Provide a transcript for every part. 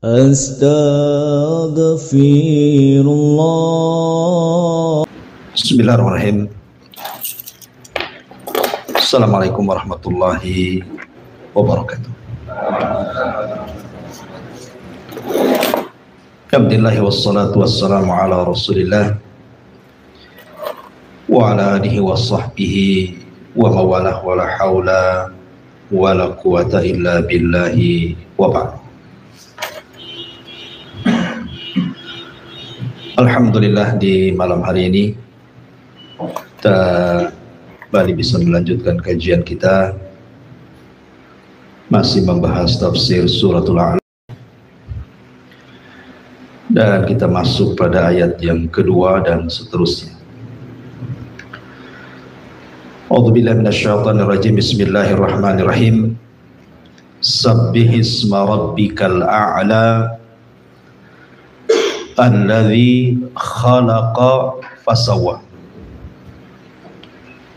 Astaghfirullah. Bismillahirrahmanirrahim. Assalamualaikum warahmatullahi wabarakatuh. Alhamdulillah wassalatu wassalamu ala rasulillah wa ala alihi wa sahbihi wa mawalah wa la hawla wa la quwata illa billahi wa ba'd. Alhamdulillah, di malam hari ini kita kembali bisa melanjutkan kajian kita, masih membahas tafsir suratul A'la, dan kita masuk pada ayat yang kedua dan seterusnya. A'udzubillahi minasyaitonir rajim. Bismillahirrahmanirrahim. Sabbihisma rabbikal a'la alladzi khalaqa fasawwa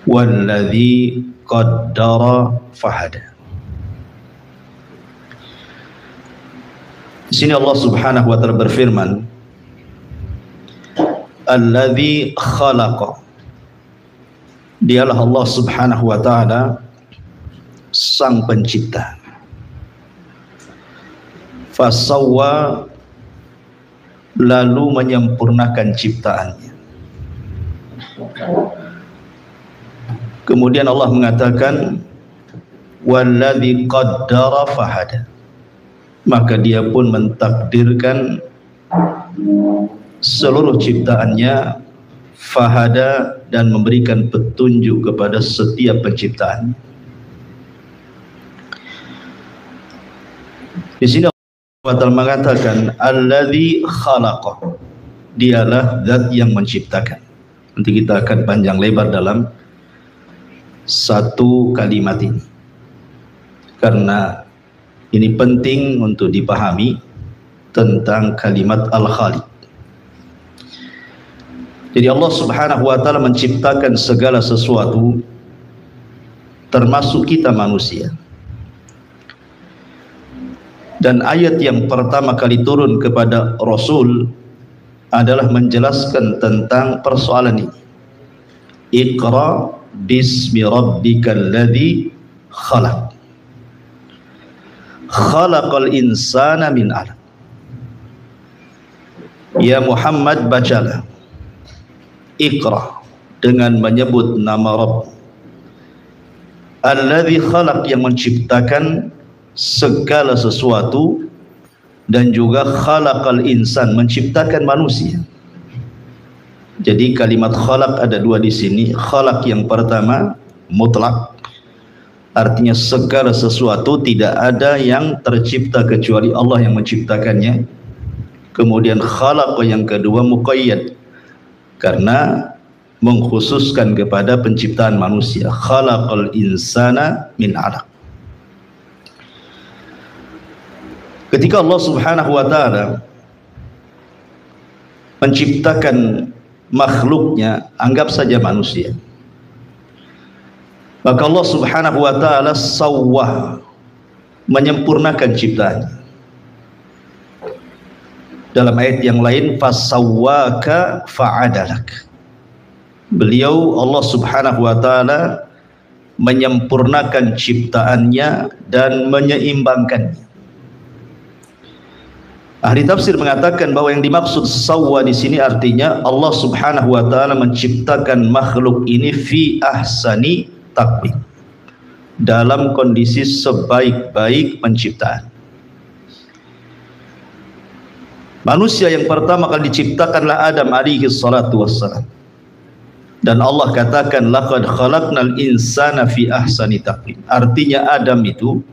walladzi qaddara fahada. Di sini Allah Subhanahu wa taala berfirman, alladzi khalaqa, dialah Allah Subhanahu wa taala sang pencipta, fasawwa, lalu menyempurnakan ciptaannya. Kemudian Allah mengatakan walladzi qaddara fahada, maka dia pun mentakdirkan seluruh ciptaannya, fahada, dan memberikan petunjuk kepada setiap penciptaan. Di sini Allah mengatakan alladzi khalaqa, dialah zat yang menciptakan. Nanti kita akan panjang lebar dalam satu kalimat ini, karena ini penting untuk dipahami tentang kalimat al-khaliq. Jadi Allah Subhanahu wa taala menciptakan segala sesuatu, termasuk kita manusia. Dan ayat yang pertama kali turun kepada Rasul adalah menjelaskan tentang persoalan ini. Iqra bismi rabbikal ladzi khalaq. Khalaqal insana min 'alaq. Ya Muhammad, bacalah. Iqra, dengan menyebut nama Rabb. Alladzi khalaq, yang menciptakan segala sesuatu, dan juga khalaqal insan, menciptakan manusia. Jadi kalimat khalaq ada dua di sini. Khalaq yang pertama mutlak, artinya segala sesuatu, tidak ada yang tercipta kecuali Allah yang menciptakannya. Kemudian khalaq yang kedua muqayyad, karena mengkhususkan kepada penciptaan manusia. Khalaqal insana min 'alaq. Ketika Allah Subhanahu wa taala menciptakan makhluknya, anggap saja manusia, maka Allah Subhanahu wa taala sawwah, menyempurnakan ciptaannya. Dalam ayat yang lain, fasawwaka fa'adalak, beliau Allah Subhanahu wa taala menyempurnakan ciptaannya dan menyeimbangkannya. Ahli tafsir mengatakan bahwa yang dimaksud sawwa di sini artinya Allah Subhanahu wa taala menciptakan makhluk ini fi ahsani taqwim, dalam kondisi sebaik-baik penciptaan. Manusia yang pertama kali diciptakanlah Adam alaihi salatu wassalam. Dan Allah katakan laqad khalaqnal insana fi ahsani taqwim. Artinya Adam itu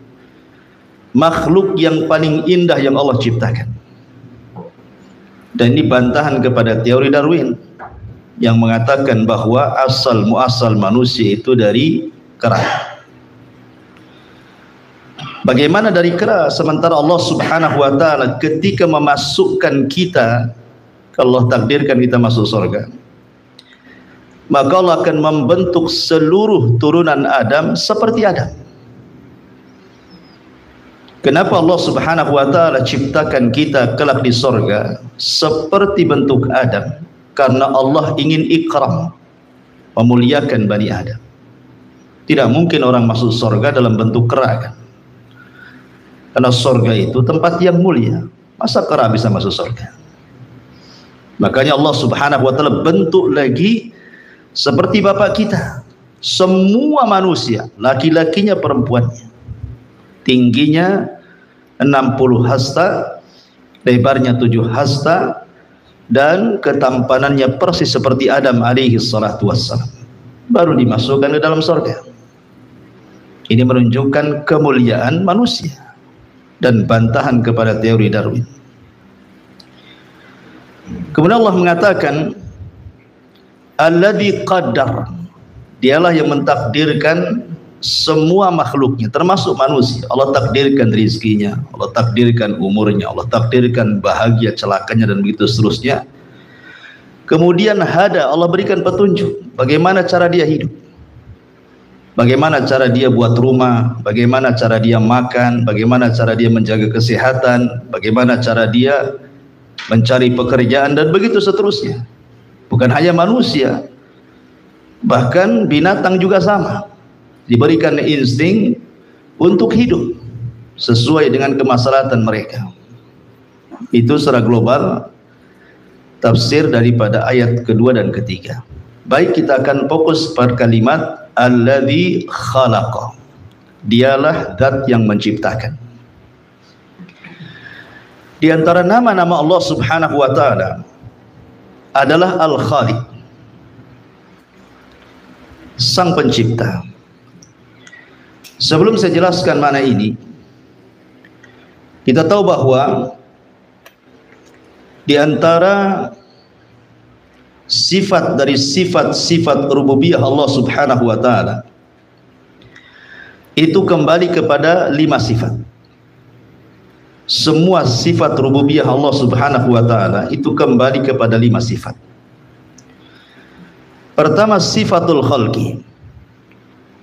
makhluk yang paling indah yang Allah ciptakan. Dan ini bantahan kepada teori Darwin yang mengatakan bahwa asal muasal manusia itu dari kera. Bagaimana dari kera, sementara Allah Subhanahu wa taala ketika memasukkan kita, kalau Allah takdirkan kita masuk surga, maka Allah akan membentuk seluruh turunan Adam seperti Adam. Kenapa Allah Subhanahu wa taala ciptakan kita kelak di sorga seperti bentuk Adam? Karena Allah ingin ikram, memuliakan Bani Adam. Tidak mungkin orang masuk sorga dalam bentuk kera kan? Karena sorga itu tempat yang mulia. Masa kera bisa masuk sorga? Makanya Allah Subhanahu wa taala bentuk lagi seperti bapak kita. Semua manusia, laki-lakinya perempuannya, tingginya 60 hasta, lebarnya 7 hasta, dan ketampanannya persis seperti Adam alaihi salatu wassalam. Baru dimasukkan ke dalam surga. Ini menunjukkan kemuliaan manusia dan bantahan kepada teori Darwin. Kemudian Allah mengatakan, alladzi qaddar, dialah yang mentakdirkan semua makhluknya, termasuk manusia. Allah takdirkan rizkinya, Allah takdirkan umurnya, Allah takdirkan bahagia, celakanya, dan begitu seterusnya. Kemudian hada, Allah berikan petunjuk bagaimana cara dia hidup, bagaimana cara dia buat rumah, bagaimana cara dia makan, bagaimana cara dia menjaga kesehatan, bagaimana cara dia mencari pekerjaan, dan begitu seterusnya. Bukan hanya manusia, bahkan binatang juga sama, diberikan insting untuk hidup sesuai dengan kemaslahatan mereka. Itu secara global tafsir daripada ayat kedua dan ketiga. Baik, kita akan fokus pada kalimat alladzi khalaqa, dialah zat yang menciptakan. Di antara nama-nama Allah Subhanahu wa taala adalah Al-Khaliq, Sang Pencipta. Sebelum saya jelaskan mana ini, kita tahu bahwa di antara sifat dari sifat-sifat rububiyah Allah Subhanahu wa taala itu kembali kepada 5 sifat. Semua sifat rububiyah Allah Subhanahu wa taala itu kembali kepada 5 sifat. Pertama, sifatul khalqi,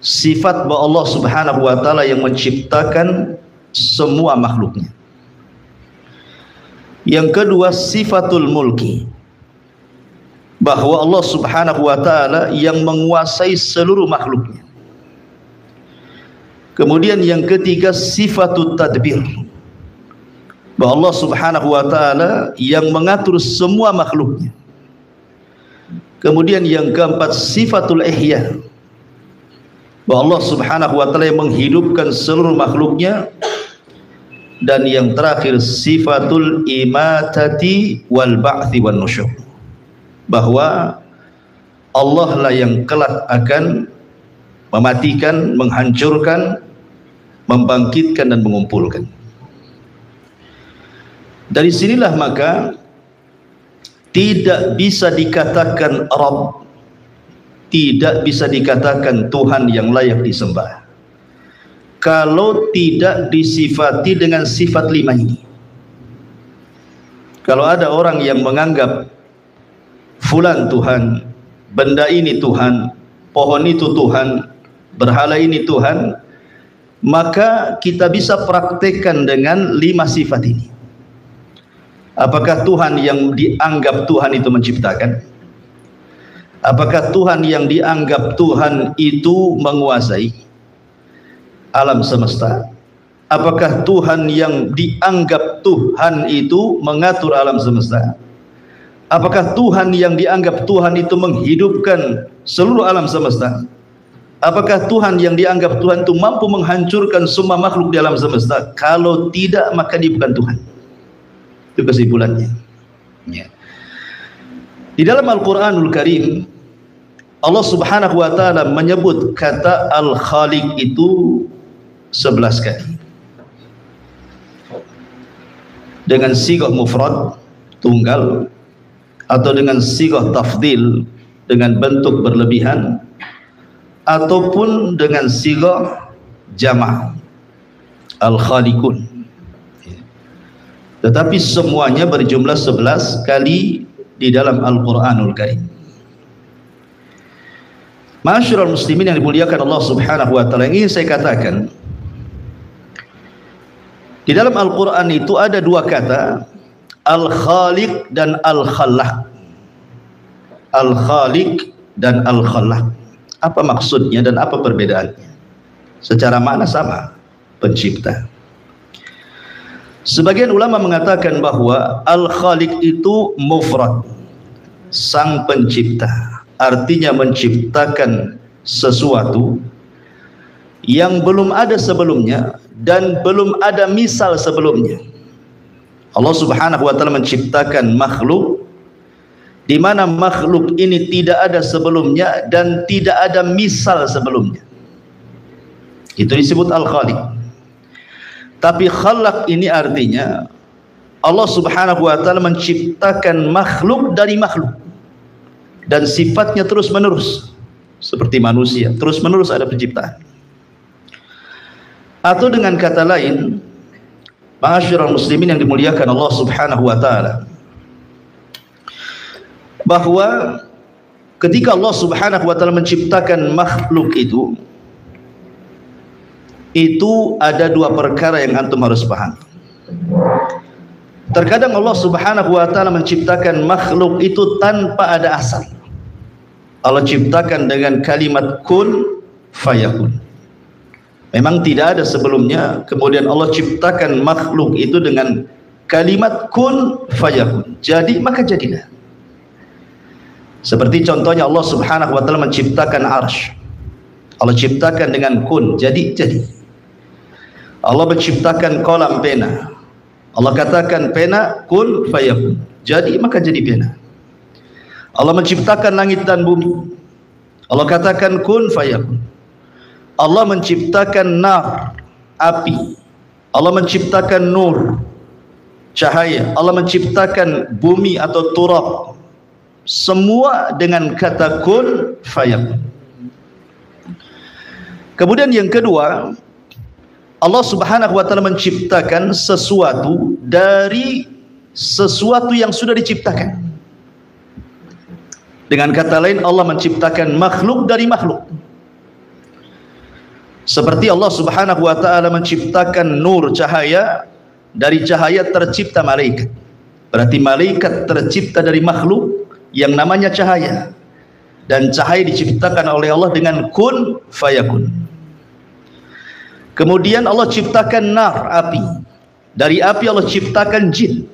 sifat bahwa Allah Subhanahu wa taala yang menciptakan semua makhluknya. Yang kedua, sifatul mulki, bahwa Allah Subhanahu wa taala yang menguasai seluruh makhluknya. Kemudian yang ketiga, sifatut tadbir, bahwa Allah Subhanahu wa taala yang mengatur semua makhluknya. Kemudian yang keempat, sifatul ihya, bahwa Allah Subhanahu wa taala yang menghidupkan seluruh makhluknya. Dan yang terakhir, sifatul imatati wal ba'thi wan nusyur, bahwa Allah lah yang kelak akan mematikan, menghancurkan, membangkitkan, dan mengumpulkan. Dari sinilah maka tidak bisa dikatakan Rabb, tidak bisa dikatakan Tuhan yang layak disembah kalau tidak disifati dengan sifat 5 ini. Kalau ada orang yang menganggap fulan Tuhan, benda ini Tuhan, pohon itu Tuhan, berhala ini Tuhan, maka kita bisa praktekkan dengan 5 sifat ini. Apakah Tuhan yang dianggap Tuhan itu menciptakan? Apakah Tuhan yang dianggap Tuhan itu menguasai alam semesta? Apakah Tuhan yang dianggap Tuhan itu mengatur alam semesta? Apakah Tuhan yang dianggap Tuhan itu menghidupkan seluruh alam semesta? Apakah Tuhan yang dianggap Tuhan itu mampu menghancurkan semua makhluk di alam semesta? Kalau tidak, maka dia bukan Tuhan. Itu kesimpulannya. Ya. Di dalam Al-Quranul Karim, Allah Subhanahu wa taala menyebut kata Al-Khaliq itu 11 kali dengan sighah mufrad, tunggal, atau dengan sighah tafdil, dengan bentuk berlebihan, ataupun dengan sighah jama', Al-Khaliqun. Tetapi semuanya berjumlah 11 kali di dalam Al-Quranul Karim. Ma'asyiral muslimin yang dimuliakan Allah Subhanahu wa taala, ingin saya katakan Di dalam Al-Quran itu ada dua kata, Al-Khaliq dan Al-Khalaq. Al-Khaliq dan Al-Khalaq. Apa maksudnya dan apa perbedaannya? Secara makna sama, pencipta. Sebagian ulama mengatakan bahwa Al-Khaliq itu mufrad, sang pencipta, artinya menciptakan sesuatu yang belum ada sebelumnya dan belum ada misal sebelumnya. Allah Subhanahu wa taala menciptakan makhluk di mana makhluk ini tidak ada sebelumnya dan tidak ada misal sebelumnya. Itu disebut Al-Khaliq. Tapi Khalaq ini artinya Allah Subhanahu wa taala menciptakan makhluk dari makhluk dan sifatnya terus menerus seperti manusia, terus menerus ada penciptaan. Atau dengan kata lain, ma'asyiral muslimin yang dimuliakan Allah Subhanahu wa taala, bahwa ketika Allah Subhanahu wa taala menciptakan makhluk itu ada dua perkara yang antum harus paham. Terkadang Allah Subhanahu wa taala menciptakan makhluk itu tanpa ada asal. Allah ciptakan dengan kalimat kun fayakun. Memang tidak ada sebelumnya, kemudian Allah ciptakan makhluk itu dengan kalimat kun fayakun. Jadi maka jadilah. Seperti contohnya Allah Subhanahu wa taala menciptakan arsy. Allah ciptakan dengan kun, jadi. Allah menciptakan kolam pena. Allah katakan pena kun fayakun. Jadi maka jadi pena. Allah menciptakan langit dan bumi. Allah katakan kun fayakun. Allah menciptakan nar, api. Allah menciptakan nur, cahaya. Allah menciptakan bumi atau turab. Semua dengan kata kun fayakun. Kemudian yang kedua, Allah Subhanahu wa taala menciptakan sesuatu dari sesuatu yang sudah diciptakan. Dengan kata lain, Allah menciptakan makhluk dari makhluk. Seperti Allah Subhanahu wa taala menciptakan nur, cahaya, dari cahaya tercipta malaikat. Berarti malaikat tercipta dari makhluk yang namanya cahaya. Dan cahaya diciptakan oleh Allah dengan kun fayakun. Kemudian Allah ciptakan nar, api. Dari api Allah ciptakan jin.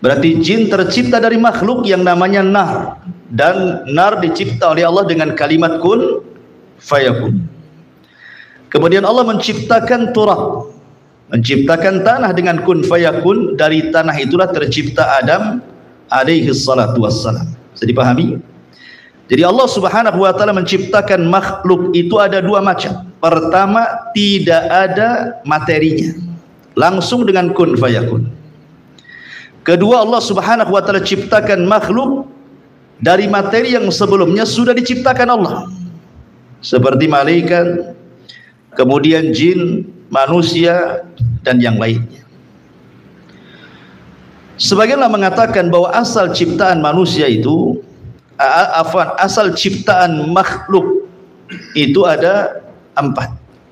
Berarti jin tercipta dari makhluk yang namanya nar. Dan nar dicipta oleh Allah dengan kalimat kun fayakun. Kemudian Allah menciptakan turab. Menciptakan tanah dengan kun fayakun. Dari tanah itulah tercipta Adam alaihi salatu wassalam. Bisa dipahami? Jadi Allah Subhanahu wa taala menciptakan makhluk itu ada dua macam. Pertama, tidak ada materinya, langsung dengan kun fayakun. Kedua, Allah Subhanahu wa taala ciptakan makhluk dari materi yang sebelumnya sudah diciptakan Allah. Seperti malaikat, kemudian jin, manusia dan yang lainnya. Sebagianlah mengatakan bahwa asal ciptaan manusia itu asal ciptaan makhluk itu ada 4.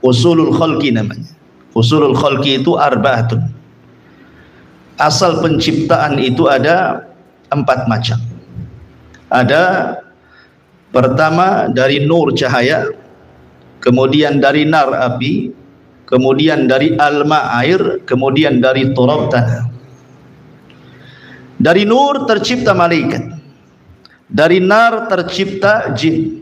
Usulul khalqi namanya. Usulul khalqi itu arba'atun. Asal penciptaan itu ada 4 macam. Ada pertama dari nur, cahaya, kemudian dari nar, api, kemudian dari alma, air, kemudian dari turab, tanah. Dari nur tercipta malaikat. Dari nar tercipta jin.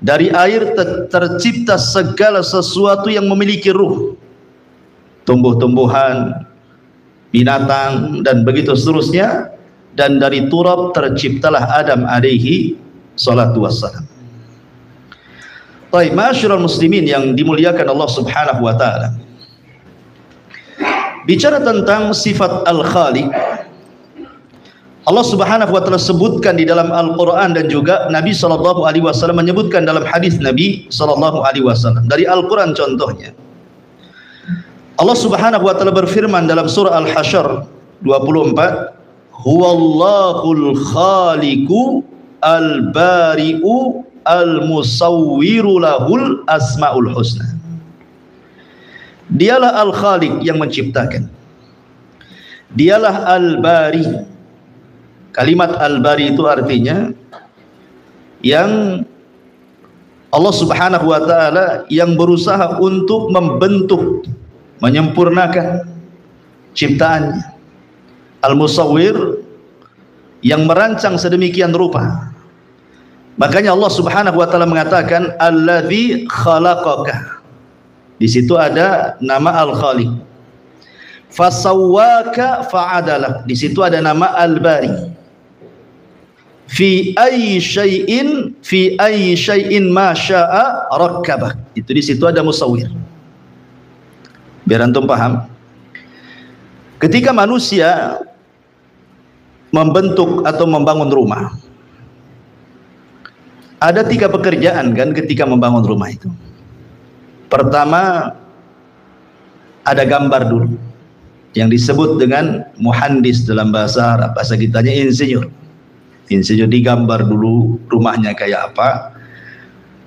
Dari air tercipta segala sesuatu yang memiliki ruh. Tumbuh-tumbuhan, binatang dan begitu seterusnya. Dan dari turab terciptalah Adam alaihi salatu wassalam. Baik, ma'asyiral muslimin yang dimuliakan Allah Subhanahu wa taala. Bicara tentang sifat Al-Khaliq, Allah Subhanahu wa taala sebutkan di dalam Al-Qur'an dan juga Nabi sallallahu alaihi wasallam menyebutkan dalam hadis Nabi sallallahu alaihi wasallam. Dari Al-Qur'an contohnya, Allah Subhanahu wa taala berfirman dalam surah Al-Hasyr 24, Huwallahul khaliqu al-bari'u al-musawwiru lahul asmaul husna. Dialah Al-Khaliq yang menciptakan. Dialah Al-Bari. Kalimat Al-Bari itu artinya yang Allah Subhanahu wa taala yang berusaha untuk membentuk, menyempurnakan ciptaannya. Al-Musawwir yang merancang sedemikian rupa. Makanya Allah Subhanahu wa taala mengatakan alladzi khalaqaka. Di situ ada nama Al-Khaliq. Fasawwaka fa'adalak. Di situ ada nama Al-Bari. Fi ayyi syai'in ma syaa rakkabak. Itu di situ ada musawwir. Biar antum paham. Ketika manusia membentuk atau membangun rumah, ada 3 pekerjaan kan ketika membangun rumah itu. Pertama, ada gambar dulu yang disebut dengan muhandis dalam bahasa Arab, bahasa kitanya insinyur. Insinyur digambar dulu rumahnya kayak apa,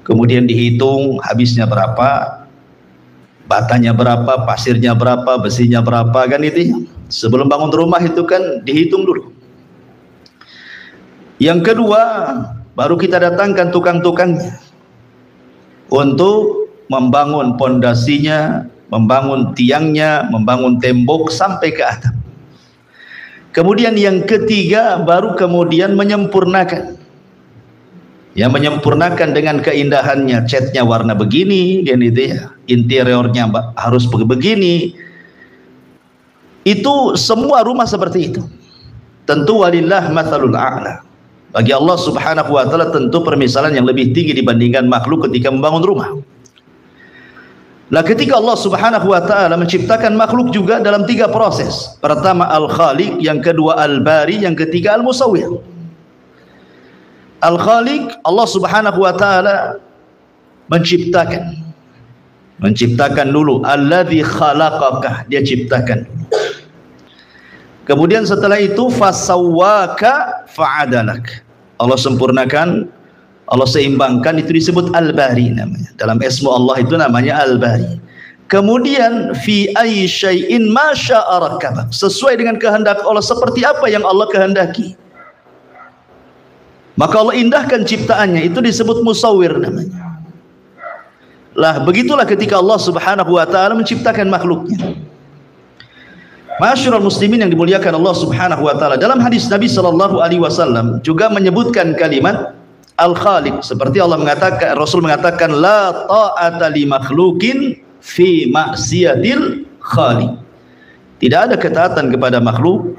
kemudian dihitung habisnya berapa, batanya berapa, pasirnya berapa, besinya berapa, kan itu. Sebelum bangun rumah itu kan dihitung dulu. Yang kedua, baru kita datangkan tukang-tukangnya untuk membangun pondasinya, membangun tiangnya, membangun tembok sampai ke atap. Kemudian yang ketiga baru kemudian menyempurnakan. Ya, menyempurnakan dengan keindahannya, catnya warna begini, dan itu ya, interiornya harus begini. Itu semua rumah seperti itu. Tentu walillah matsalul a'la. Bagi Allah Subhanahu wa taala tentu permisalan yang lebih tinggi dibandingkan makhluk ketika membangun rumah. Nah, ketika Allah Subhanahu wa taala menciptakan makhluk juga dalam 3 proses. Pertama Al-Khaliq, yang kedua Al-Bari, yang ketiga Al-Musawwir. Al-Khaliq, Allah Subhanahu wa taala menciptakan dulu. Alladzi khalaqaka, dia ciptakan. Kemudian setelah itu fasawwaka fa'adalak. Allah sempurnakan, Allah seimbangkan, itu disebut Al-Bari namanya. Dalam ismu Allah itu namanya Al-Bari. Kemudian fi ayyi syai'in ma syaa rakkabak. Sesuai dengan kehendak Allah, seperti apa yang Allah kehendaki. Maka Allah indahkan ciptaannya, itu disebut musawwir namanya. Lah, begitulah ketika Allah Subhanahu wa taala menciptakan makhluknya. Ma'asyiral muslimin yang dimuliakan Allah Subhanahu wa taala, dalam hadis Nabi sallallahu alaihi wasallam juga menyebutkan kalimat Al-Khaliq, seperti Allah mengatakan, Rasul mengatakan la ta'ata li makhluqin fi ma'siyatil khaliq. Tidak ada ketaatan kepada makhluk,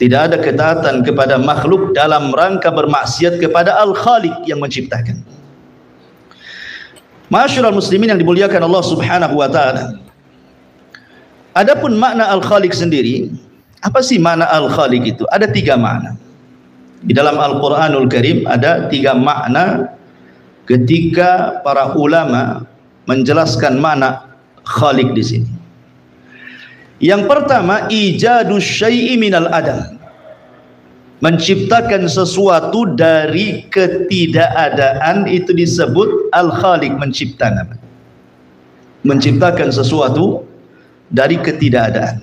tidak ada ketaatan kepada makhluk dalam rangka bermaksiat kepada Al-Khaliq yang menciptakan. Ma'asyiral muslimin yang dimuliakan Allah Subhanahu wa taala. Adapun makna Al-Khaliq sendiri, apa sih makna Al-Khaliq itu? Ada 3 makna. Di dalam Al-Quranul Karim ada 3 makna ketika para ulama menjelaskan makna Khaliq di sini. Yang pertama, ijadus syai'i minal adam. Menciptakan sesuatu dari ketidakadaan, itu disebut Al-Khaliq, menciptakan. Menciptakan sesuatu dari ketidakadaan.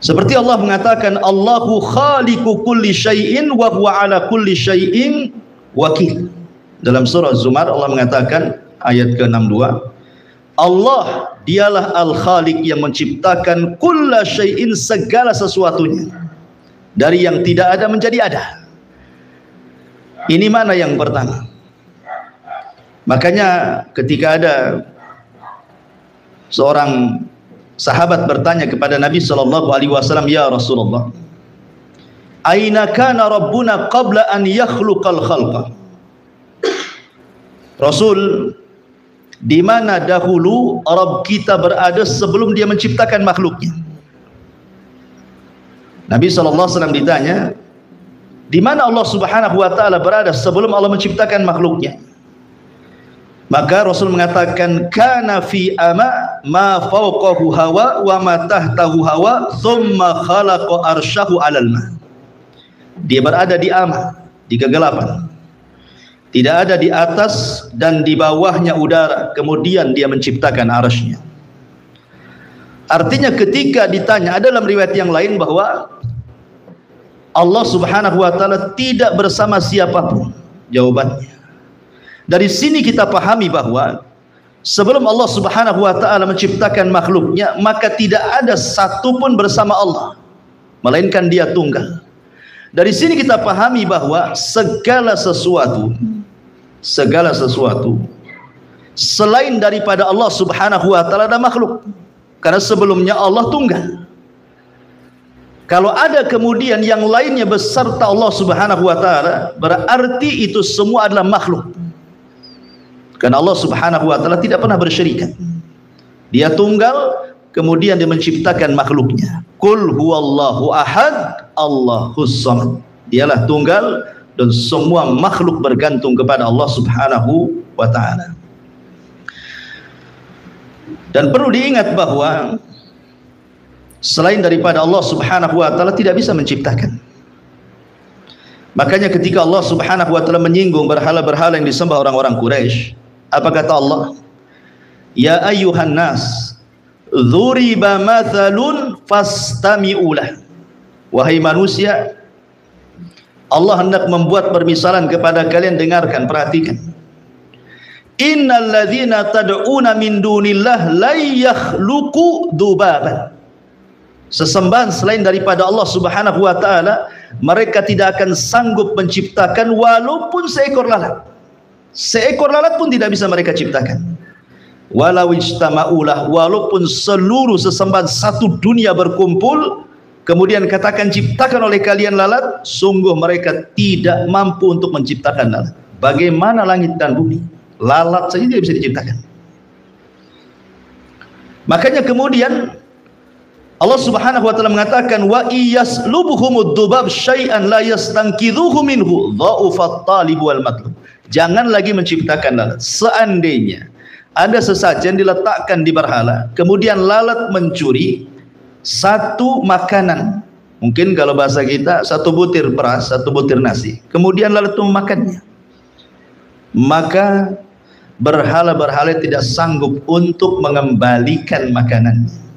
Seperti Allah mengatakan Allahu khaliqu kulli syai'in wa huwa ala kulli syai'in wakil. Dalam surah Zumar Allah mengatakan ayat ke-62, Allah dialah Al-Khaliq yang menciptakan kulla syai'in, segala sesuatunya, dari yang tidak ada menjadi ada. Ini mana yang pertama. Makanya ketika ada seorang sahabat bertanya kepada Nabi sallallahu alaihi wasallam, ya Rasulullah, aina kana rabbuna qabla an yakhluqal khalqa? Rasul, di mana dahulu Rabb kita berada sebelum dia menciptakan makhluknya? Nabi sallallahu alaihi wasallam ditanya, di mana Allah Subhanahu wa taala berada sebelum Allah menciptakan makhluknya? Maka Rasul mengatakan kana fi ama ma fawqahu hawa wa ma tahtahu hawa thumma khalaqa arsyahu 'alal ma. Dia berada di ama, di kegelapan. Tidak ada di atas dan di bawahnya udara, kemudian dia menciptakan arasy-Nya. Artinya ketika ditanya, ada dalam riwayat yang lain bahwa Allah subhanahu wa ta'ala tidak bersama siapapun. Jawabannya, dari sini kita pahami bahwa sebelum Allah subhanahu wa ta'ala menciptakan makhluknya, maka tidak ada satupun bersama Allah, melainkan dia tunggal. Dari sini kita pahami bahwa segala sesuatu selain daripada Allah subhanahu wa ta'ala ada makhluk, karena sebelumnya Allah tunggal. Kalau ada kemudian yang lainnya beserta Allah subhanahu wa ta'ala, berarti itu semua adalah makhluk, karena Allah subhanahu wa ta'ala tidak pernah bersyirikan. Dia tunggal, kemudian dia menciptakan makhluknya. Qul huwallahu ahad Allahus samad. Dialah tunggal dan semua makhluk bergantung kepada Allah subhanahu wa ta'ala. Dan perlu diingat bahwa selain daripada Allah subhanahu wa ta'ala tidak bisa menciptakan. Makanya ketika Allah subhanahu wa ta'ala menyinggung berhala-berhala yang disembah orang-orang Quraisy, apa kata Allah? Ya ayyuhan nas, dzuriba mathalun fastami'ulah. Wahai manusia, Allah hendak membuat permisalan kepada kalian, dengarkan, perhatikan. Innal ladzina tad'una min dunillah la yakhluqu dzubaban. Sesembahan selain daripada Allah subhanahu wa ta'ala, mereka tidak akan sanggup menciptakan walaupun seekor lalat. Seekor lalat pun tidak bisa mereka ciptakan. Walau ijtama'ulah, walaupun seluruh sesembahan satu dunia berkumpul, kemudian katakan ciptakan oleh kalian lalat, sungguh mereka tidak mampu untuk menciptakan lalat. Bagaimana langit dan bumi? Lalat saja tidak bisa diciptakan. Makanya kemudian Allah subhanahu wa ta'ala mengatakan, wa iyaslubuhumud dzubab syai'an la yastanqidhuhu minhu dha'ufat talib wal matlub. Jangan lagi menciptakan lalat. Seandainya ada sesajen diletakkan di berhala, kemudian lalat mencuri satu makanan, mungkin kalau bahasa kita satu butir beras, satu butir nasi, kemudian lalat itu memakannya, maka berhala-berhala tidak sanggup untuk mengembalikan makanannya.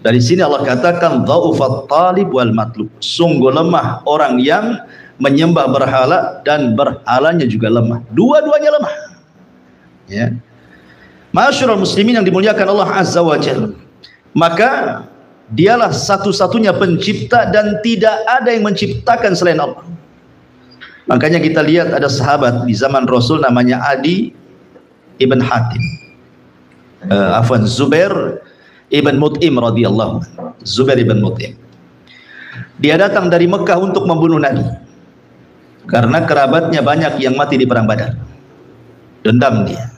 Dari sini Allah katakan dha'ufat talib wal matlub. Sungguh lemah orang yang menyembah berhala dan berhalanya juga lemah. Dua-duanya lemah. Ya. Ma'asyiral muslimin yang dimuliakan Allah Azza wa Jalla. Maka dialah satu-satunya pencipta dan tidak ada yang menciptakan selain Allah. Makanya kita lihat ada sahabat di zaman Rasul namanya Adi ibn Hatim. Zubair ibn Mut'im radhiyallahu anhu. Zubair ibn Mut'im. Dia datang dari Mekah untuk membunuh Nabi. Karena kerabatnya banyak yang mati di perang Badar. Dendam dia.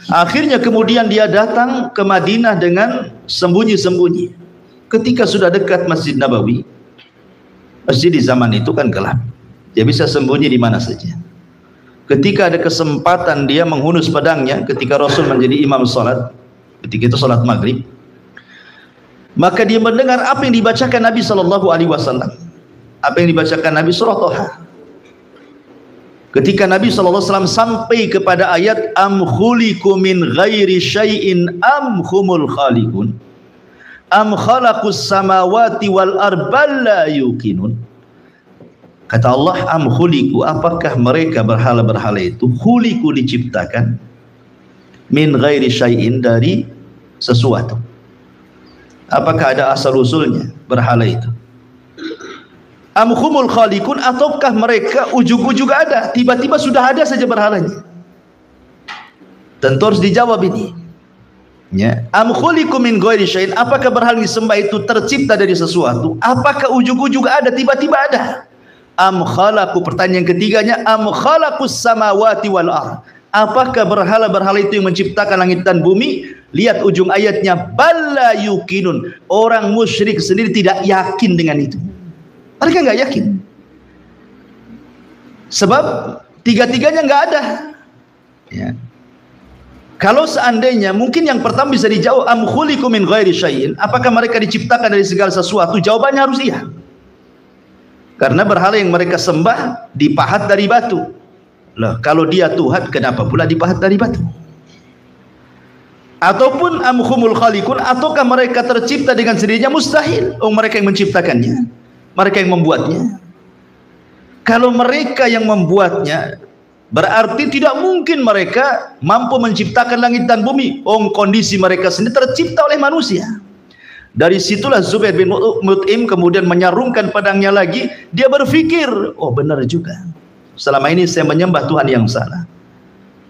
Akhirnya kemudian dia datang ke Madinah dengan sembunyi-sembunyi. Ketika sudah dekat Masjid Nabawi, masjid di zaman itu kan gelap. Dia bisa sembunyi di mana saja. Ketika ada kesempatan dia menghunus pedangnya ketika Rasul menjadi imam salat, ketika itu salat maghrib, maka dia mendengar apa yang dibacakan Nabi sallallahu alaihi wasallam. Apa yang dibacakan Nabi, surah Thaha. Ketika Nabi sallallahu alaihi wasallam sampai kepada ayat am khuliqu min ghairi syai'in am humul khaliqun am khalaqus samawati wal arda la yuqinun. Kata Allah, am khuliqu, apakah mereka berhala-berhala itu khuliqu, diciptakan, min ghairi syai'in, dari sesuatu. Apakah ada asal usulnya berhala itu? Am humul khaliqun, ataukah mereka ujug-ujug ada, tiba-tiba sudah ada saja berhalanya? Tentu harus dijawab ini. Ya. Am khuliqu min ghairi syai'in, apakah berhala yang disembah itu tercipta dari sesuatu? Apakah ujug-ujug ada, tiba-tiba ada? Am khalaqu, pertanyaan ketiganya, am khalaqus samawati wal ardh, apakah berhala-berhala itu yang menciptakan langit dan bumi? Lihat ujung ayatnya, balla yuqinun, orang musyrik sendiri tidak yakin dengan itu. Mereka nggak yakin, sebab tiga-tiganya nggak ada. Ya. Kalau seandainya, mungkin yang pertama bisa dijawab, am khuliqu min ghairi syai'in, apakah mereka diciptakan dari segala sesuatu? Jawabannya harus iya. Karena berhala yang mereka sembah dipahat dari batu, Lah, kalau dia Tuhan, kenapa pula dipahat dari batu? Ataupun amhumul khaliqun, ataukah mereka tercipta dengan sendirinya? Mustahil. Oh, mereka yang menciptakannya, mereka yang membuatnya. Kalau mereka yang membuatnya, berarti tidak mungkin mereka mampu menciptakan langit dan bumi. Oh, kondisi mereka sendiri tercipta oleh manusia. Dari situlah Zubair bin Mut'im kemudian menyarungkan pedangnya lagi. Dia berpikir, oh benar juga, selama ini saya menyembah Tuhan yang salah.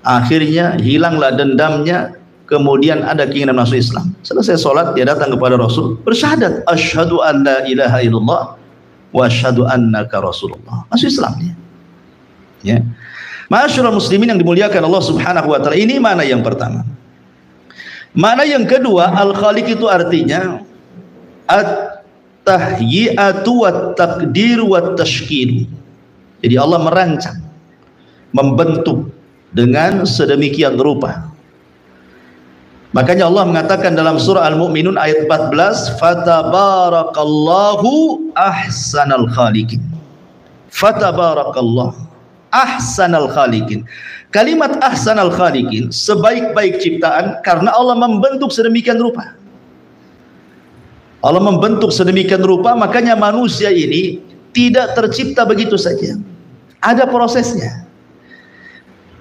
Akhirnya hilanglah dendamnya. Kemudian ada keinginan masuk Islam. Selesai sholat, dia datang kepada Rasul, bersyahadat, asyhadu an la ilaha illallah wa asyhadu annaka Rasulullah. Masuk Islam dia. Ya. Ma'asyiral muslimin yang dimuliakan Allah Subhanahu wa taala, ini makna yang pertama. Makna yang kedua, al-khaliq itu artinya at-tahyi'atu wat-taqdir wat-tashkil. Jadi Allah merancang, membentuk dengan sedemikian rupa. Makanya Allah mengatakan dalam surah Al-Mu'minun ayat 14, fatabarakallahu ahsanal khaliqin. Fatabarakallah ahsanal khaliqin. Kalimat ahsanal khaliqin, sebaik-baik ciptaan, karena Allah membentuk sedemikian rupa. Allah membentuk sedemikian rupa, makanya manusia ini tidak tercipta begitu saja. Ada prosesnya.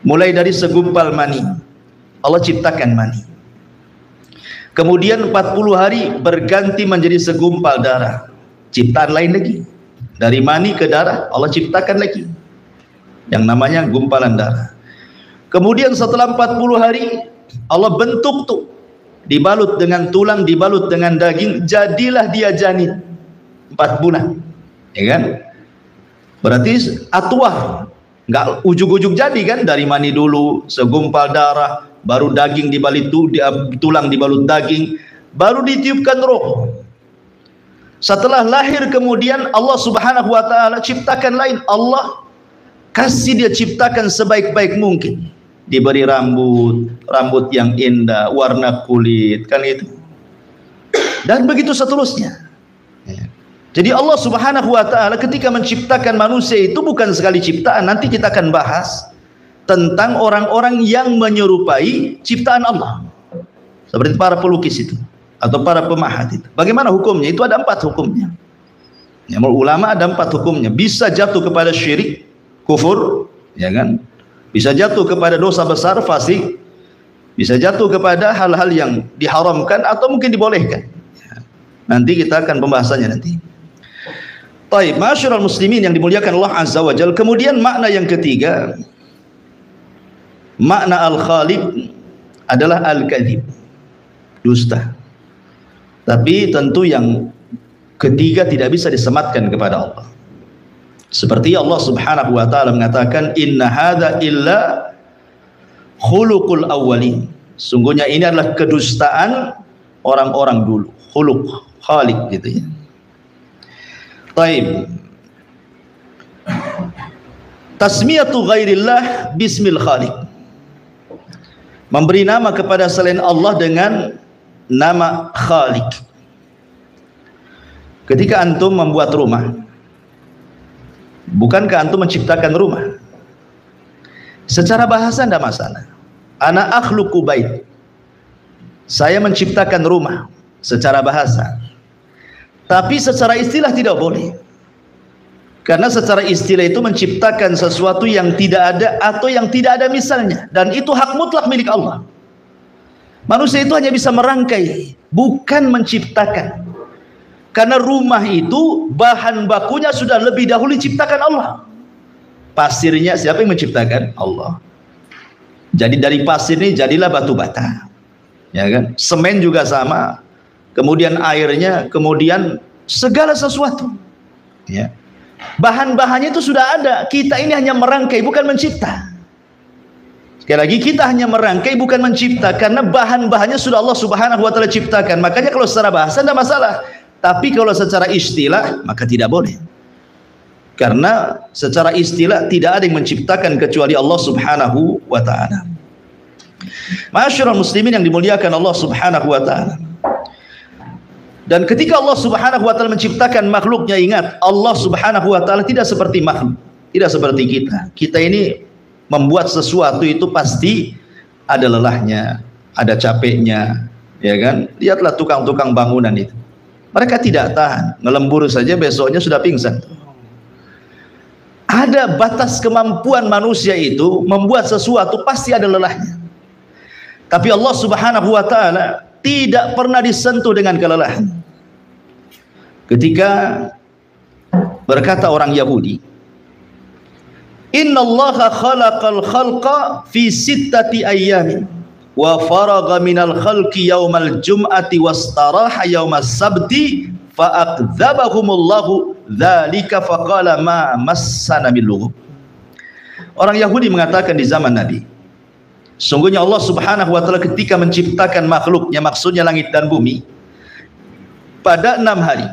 Mulai dari segumpal mani, Allah ciptakan mani. Kemudian 40 hari berganti menjadi segumpal darah, ciptaan lain lagi. Dari mani ke darah, Allah ciptakan lagi yang namanya gumpalan darah. Kemudian setelah 40 hari Allah bentuk tuh, dibalut dengan tulang, dibalut dengan daging, jadilah dia janin 4 bulan, ya kan? Berarti atuah, nggak ujug-ujug jadi kan? Dari mani dulu, segumpal darah, baru daging dibalut tulang, dibalut daging, baru ditiupkan roh. Setelah lahir kemudian Allah Subhanahu wa taala ciptakan lain. Allah kasih dia ciptakan sebaik-baik mungkin. Diberi rambut yang indah, warna kulit, kan itu. Dan begitu seterusnya. Jadi Allah Subhanahu wa taala ketika menciptakan manusia itu bukan sekali ciptaan. Nanti kita akan bahas tentang orang-orang yang menyerupai ciptaan Allah, seperti para pelukis itu atau para pemahat itu. Bagaimana hukumnya? Itu ada 4 hukumnya. Ya, ulama ada 4 hukumnya. Bisa jatuh kepada syirik, kufur, ya kan? Bisa jatuh kepada dosa besar, fasik. Bisa jatuh kepada hal-hal yang diharamkan atau mungkin dibolehkan. Ya. Nanti kita akan pembahasannya nanti. Baik, ma'asyiral muslimin yang dimuliakan Allah Azza wa Jalla. Kemudian makna yang ketiga, makna al-khaliq adalah al-kadhib, dusta. Tapi tentu yang ketiga tidak bisa disematkan kepada Allah. Seperti Allah Subhanahu wa taala mengatakan, inna hadza illa khuluqul awwalin. Sungguhnya ini adalah kedustaan orang-orang dulu. Khuluq, khaliq gitu ya. Taib. Tasmiyatu ghairillah bismil khaliq. Memberi nama kepada selain Allah dengan nama Khaliq. Ketika antum membuat rumah, bukankah antum menciptakan rumah? Secara bahasa tidak masalah. Ana akhluqu bait. Saya menciptakan rumah secara bahasa. Tapi secara istilah tidak boleh. Karena secara istilah itu menciptakan sesuatu yang tidak ada atau yang tidak ada misalnya. Dan itu hak mutlak milik Allah. Manusia itu hanya bisa merangkai, bukan menciptakan. Karena rumah itu bahan bakunya sudah lebih dahulu diciptakan Allah. Pasirnya siapa yang menciptakan? Allah. Jadi dari pasir ini jadilah batu bata. Ya kan? Semen juga sama. Kemudian airnya, kemudian segala sesuatu. Ya. Bahan-bahannya itu sudah ada. Kita ini hanya merangkai, bukan mencipta. Sekali lagi, kita hanya merangkai, bukan mencipta. Karena bahan-bahannya sudah Allah Subhanahu wa taala ciptakan. Makanya kalau secara bahasa tidak masalah. Tapi kalau secara istilah, maka tidak boleh. Karena secara istilah tidak ada yang menciptakan kecuali Allah Subhanahu wa taala. Ma'asyiral muslimin yang dimuliakan Allah Subhanahu wa taala. Dan ketika Allah Subhanahu wa taala menciptakan makhluknya, ingat, Allah Subhanahu wa taala tidak seperti makhluk, tidak seperti kita. Kita ini membuat sesuatu itu pasti ada lelahnya, ada capeknya, ya kan? Lihatlah tukang-tukang bangunan itu. Mereka tidak tahan, ngelembur saja besoknya sudah pingsan. Ada batas kemampuan manusia itu membuat sesuatu pasti ada lelahnya. Tapi Allah Subhanahu wa taala tidak pernah disentuh dengan kelelahan. Ketika berkata orang Yahudi, "Innallaha khalaqal khalqa fi sittati ayyamin wa faragha minal khalqi yaumal jum'ati wastaraha yaumas sabti fa akdzabahumullahu dzalika faqala ma massana min lughub." Orang Yahudi mengatakan di zaman Nabi, sungguhnya Allah Subhanahu wa taala ketika menciptakan makhluknya, maksudnya langit dan bumi, pada 6 hari.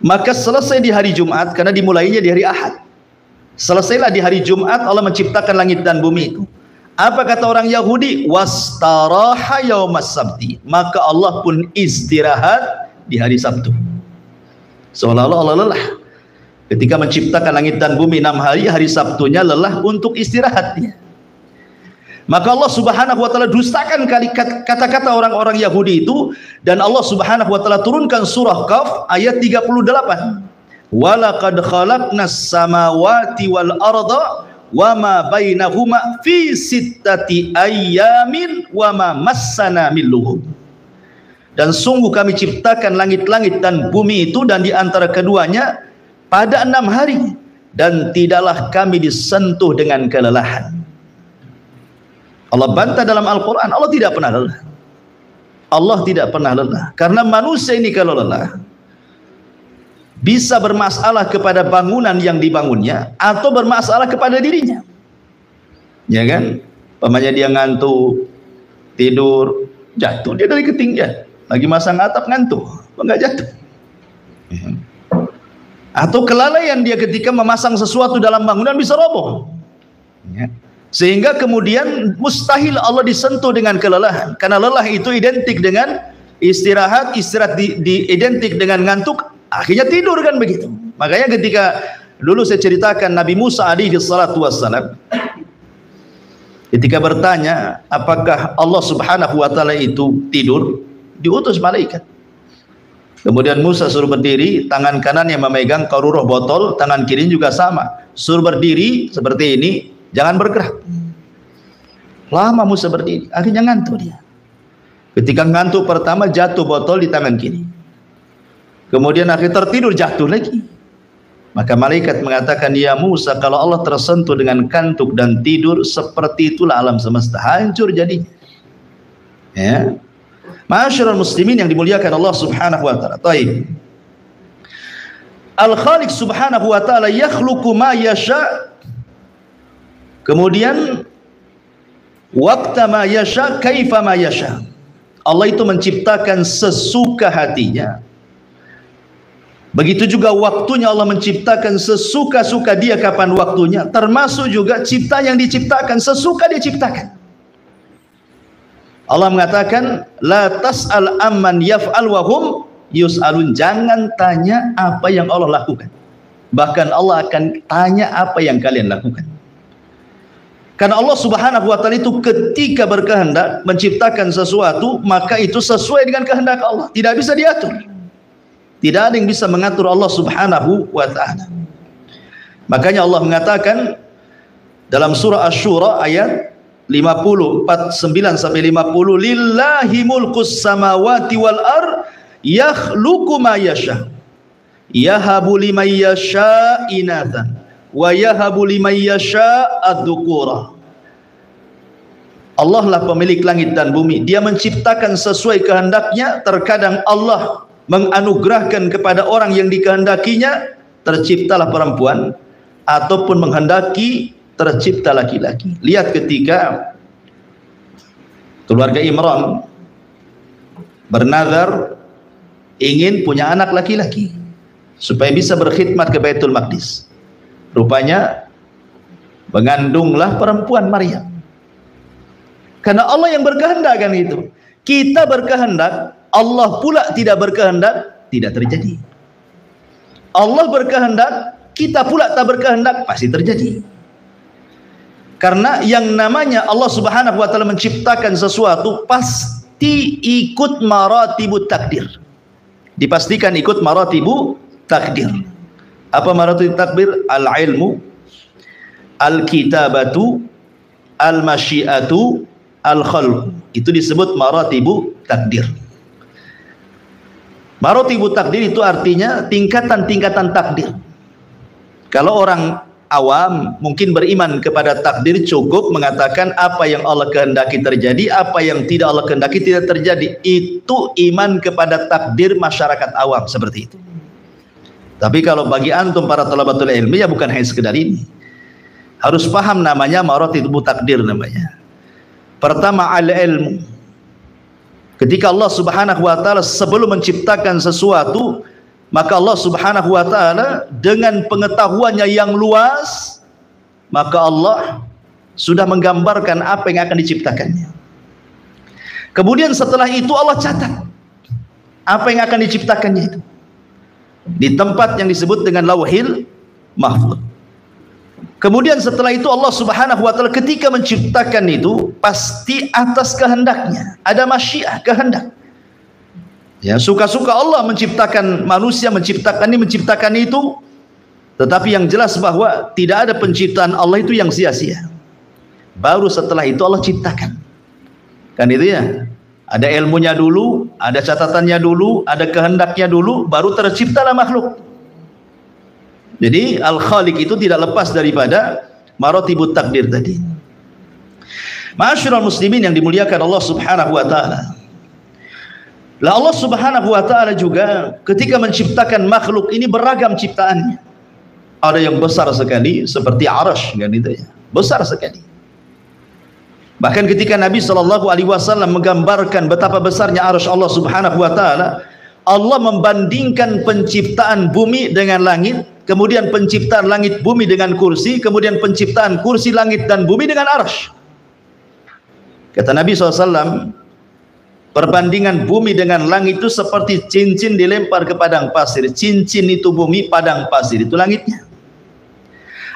Maka selesai di hari Jumat, karena dimulainya di hari Ahad. Selesailah di hari Jumat Allah menciptakan langit dan bumi itu. Apa kata orang Yahudi? Wastaraha yaumas sabti. Maka Allah pun istirahat di hari Sabtu. Seolah-olah Allah lelah. Ketika menciptakan langit dan bumi 6 hari, hari Sabtunya lelah untuk istirahatnya. Maka Allah Subhanahu wa taala dustakan kata-kata orang-orang Yahudi itu, dan Allah Subhanahu wa taala turunkan surah Qaf ayat 38. Walaqad khalaqnas samawati wal arda wama bainahuma fi sittati ayyamin wama massana min lughub. Dan sungguh kami ciptakan langit-langit dan bumi itu dan di antara keduanya pada 6 hari, dan tidaklah kami disentuh dengan kelelahan. Allah bantah dalam Al-Quran, Allah tidak pernah lelah. Allah tidak pernah lelah. Karena manusia ini kalau lelah, bisa bermasalah kepada bangunan yang dibangunnya, atau bermasalah kepada dirinya. Ya kan? Pamannya dia ngantuk, tidur, jatuh dia dari ketinggian. Lagi masang atap ngantuk, enggak jatuh. Atau kelalaian dia ketika memasang sesuatu dalam bangunan bisa roboh. Ya. Sehingga kemudian mustahil Allah disentuh dengan kelelahan, karena lelah itu identik dengan istirahat, istirahat identik dengan ngantuk, akhirnya tidur kan begitu. Makanya ketika dulu saya ceritakan Nabi Musa alaihi salatu wassalam, ketika bertanya apakah Allah Subhanahu wa taala itu tidur, diutus malaikat. Kemudian Musa suruh berdiri, tangan kanannya memegang qaruruh botol, tangan kiri juga sama, suruh berdiri seperti ini, jangan bergerak. Lama Musa berdiri, akhirnya ngantuk dia. Ketika ngantuk pertama, jatuh botol di tangan kiri. Kemudian akhirnya tertidur, jatuh lagi. Maka malaikat mengatakan, ya Musa, kalau Allah tersentuh dengan kantuk dan tidur, seperti itulah alam semesta, hancur jadinya. Ya. Ma'asyiral muslimin yang dimuliakan Allah Subhanahu wa taala. Baik. Al-Khaliq Subhanahu wa taala yakhluqu ma yasha. Kemudian waqta ma yasha kaifa ma yasha. Allah itu menciptakan sesuka hatinya. Begitu juga waktunya Allah menciptakan sesuka-suka dia kapan waktunya. Termasuk juga cipta yang diciptakan sesuka dia ciptakan. Allah mengatakan la tas'al amman yaf'al wa hum yus'alun. Jangan tanya apa yang Allah lakukan. Bahkan Allah akan tanya apa yang kalian lakukan. Karena Allah Subhanahu wa taala itu ketika berkehendak menciptakan sesuatu, maka itu sesuai dengan kehendak Allah, tidak bisa diatur. Tidak ada yang bisa mengatur Allah Subhanahu wa taala. Makanya Allah mengatakan dalam surah Asy-Syura ayat 49 sampai 50, lillahi mulkus samawati wal ar yakhluqu ma yasha yahabu liman yasha inathan wa yahabu liman yasha ad-dzukura. Allah lah pemilik langit dan bumi, dia menciptakan sesuai kehendaknya. Terkadang Allah menganugerahkan kepada orang yang dikehendakinya terciptalah perempuan, ataupun menghendaki tercipta laki-laki. Lihat ketika keluarga Imran bernazar ingin punya anak laki-laki supaya bisa berkhidmat ke Baitul Maqdis. Rupanya mengandunglah perempuan Maryam. Karena Allah yang berkehendak kan itu. Kita berkehendak, Allah pula tidak berkehendak, tidak terjadi. Allah berkehendak, kita pula tak berkehendak, pasti terjadi. Karena yang namanya Allah Subhanahu wa taala menciptakan sesuatu pasti ikut maratibut takdir. Dipastikan ikut maratibut takdir. Apa maratibut takdir? Al-ilmu, al-kitabatu, al-masyiatu, al-khalq. Itu disebut maratibut takdir. Maratibut takdir itu artinya tingkatan-tingkatan takdir. Kalau orang awam mungkin beriman kepada takdir, cukup mengatakan apa yang Allah kehendaki terjadi, apa yang tidak Allah kehendaki tidak terjadi. Itu iman kepada takdir masyarakat awam, seperti itu. Tapi kalau bagi antum para thalabatul ilmi, ya bukan hanya sekedar ini. Harus paham namanya maratibut takdir namanya. Pertama, al-ilmu. Ketika Allah Subhanahu wa taala sebelum menciptakan sesuatu, maka Allah Subhanahu wa taala dengan pengetahuannya yang luas, maka Allah sudah menggambarkan apa yang akan diciptakannya. Kemudian setelah itu Allah catat apa yang akan diciptakannya itu di tempat yang disebut dengan Lauhil Mahfuz. Kemudian setelah itu Allah Subhanahu wa taala ketika menciptakan itu pasti atas kehendaknya, ada masyiah, kehendak. Ya, suka-suka Allah menciptakan manusia, menciptakan ini, menciptakan itu. Tetapi yang jelas bahwa tidak ada penciptaan Allah itu yang sia-sia. Baru setelah itu Allah ciptakan. Kan itu ya. Ada ilmunya dulu, ada catatannya dulu, ada kehendaknya dulu, baru terciptalah makhluk. Jadi al-khaliq itu tidak lepas daripada maratibut takdir tadi. Ma'asyiral muslimin yang dimuliakan Allah Subhanahu wa taala. Lah Allah Subhanahu wa taala juga ketika menciptakan makhluk ini beragam ciptaannya. Ada yang besar sekali seperti arasy, kan itu ya. Besar sekali. Bahkan ketika Nabi SAW menggambarkan betapa besarnya arasy Allah Subhanahu wa taala, Allah membandingkan penciptaan bumi dengan langit, kemudian penciptaan langit bumi dengan kursi, kemudian penciptaan kursi langit dan bumi dengan arasy. Kata Nabi SAW, perbandingan bumi dengan langit itu seperti cincin dilempar ke padang pasir. Cincin itu bumi, padang pasir itu langitnya.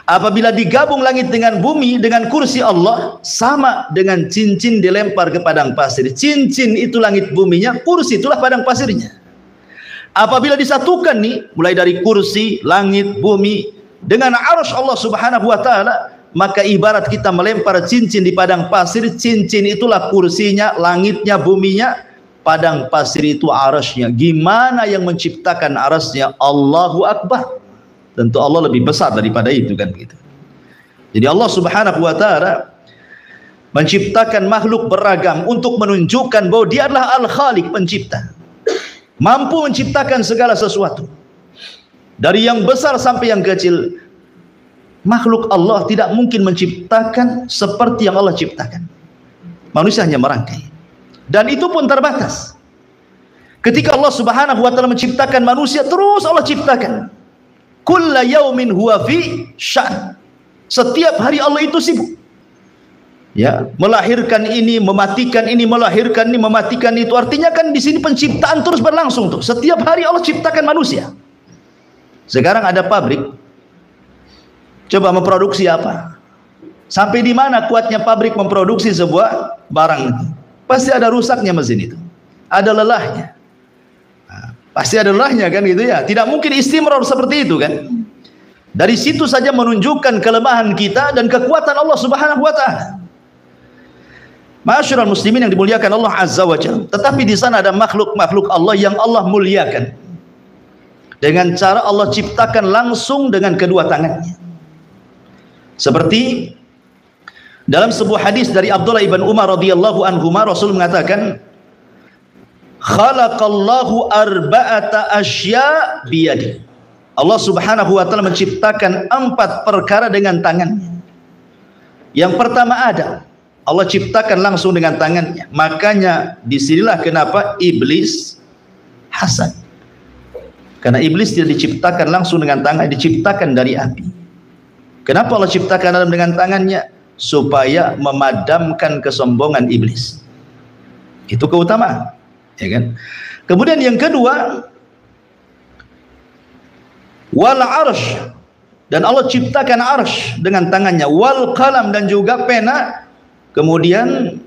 Apabila digabung langit dengan bumi dengan kursi Allah, sama dengan cincin dilempar ke padang pasir. Cincin itu langit buminya, kursi itulah padang pasirnya. Apabila disatukan nih, mulai dari kursi, langit, bumi dengan arasy Allah Subhanahu wa taala, maka ibarat kita melempar cincin di padang pasir. Cincin itulah kursinya, langitnya, buminya, padang pasir itu arasy-nya. Gimana yang menciptakan arasy-nya? Allahu Akbar. Tentu Allah lebih besar daripada itu, kan begitu. Jadi Allah Subhanahu wa taala menciptakan makhluk beragam untuk menunjukkan bahwa Dia adalah Al-Khaliq, pencipta. Mampu menciptakan segala sesuatu. Dari yang besar sampai yang kecil. Makhluk Allah tidak mungkin menciptakan seperti yang Allah ciptakan. Manusia hanya merangkai. Dan itu pun terbatas. Ketika Allah Subhanahu wa taala menciptakan manusia, terus Allah ciptakan. Kulla yaumin huwa fi sya'n. Setiap hari Allah itu sibuk. Ya, melahirkan ini, mematikan ini, melahirkan ini, mematikan itu. Artinya kan di sini penciptaan terus berlangsung tuh. Setiap hari Allah ciptakan manusia. Sekarang ada pabrik, coba memproduksi apa? Sampai di mana kuatnya pabrik memproduksi sebuah barang? Pasti ada rusaknya mesin itu. Ada lelahnya. Nah, pasti ada lelahnya, kan gitu ya. Tidak mungkin istimrar seperti itu, kan? Dari situ saja menunjukkan kelemahan kita dan kekuatan Allah Subhanahu wa taala. Ma'asyiral muslimin yang dimuliakan Allah Azza wa Jalla. Tetapi di sana ada makhluk-makhluk Allah yang Allah muliakan. Dengan cara Allah ciptakan langsung dengan kedua tangannya. Seperti dalam sebuah hadis dari Abdullah ibn Umar radhiyallahu anhuma, Rasul mengatakan, "Khalaqallahu arba'ata asya biyadi." Allah Subhanahu wa taala menciptakan 4 perkara dengan tangannya. Yang pertama ada, Allah ciptakan langsung dengan tangannya. Makanya disinilah kenapa iblis hasad. Karena iblis tidak diciptakan langsung dengan tangan, diciptakan dari api. Kenapa Allah ciptakan dengan tangannya? Supaya memadamkan kesombongan iblis. Itu keutamaan, ya kan? Kemudian yang kedua, wal arsh Dan Allah ciptakan arsy dengan tangannya, wal qalam, dan juga pena, kemudian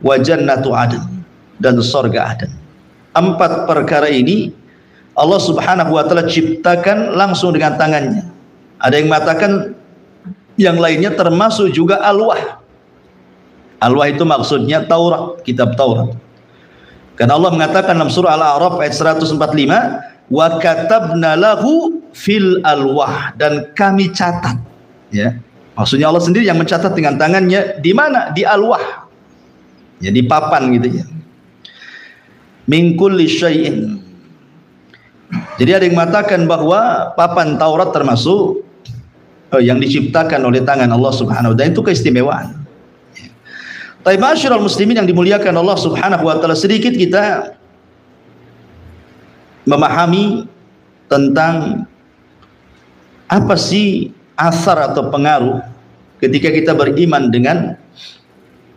wa jannatu adn, dan surga Aden. 4 perkara ini Allah Subhanahu wa taala ciptakan langsung dengan tangannya. Ada yang mengatakan yang lainnya termasuk juga alwah. Alwah itu maksudnya Taurat, kitab Taurat. Karena Allah mengatakan dalam surah Al-A'raf ayat 145, wa katabna lahu fil alwah, dan kami catat, ya. Maksudnya Allah sendiri yang mencatat dengan tangannya. Di mana? Di alwah, ya, di papan gitu ya. Min kulli syai'in. Jadi ada yang mengatakan bahwa papan Taurat termasuk yang diciptakan oleh tangan Allah Subhanahu wa taala. Itu keistimewaan. Tapi ma'asyiral muslimin yang dimuliakan Allah Subhanahu wa taala, sedikit kita memahami tentang apa sih asar atau pengaruh ketika kita beriman dengan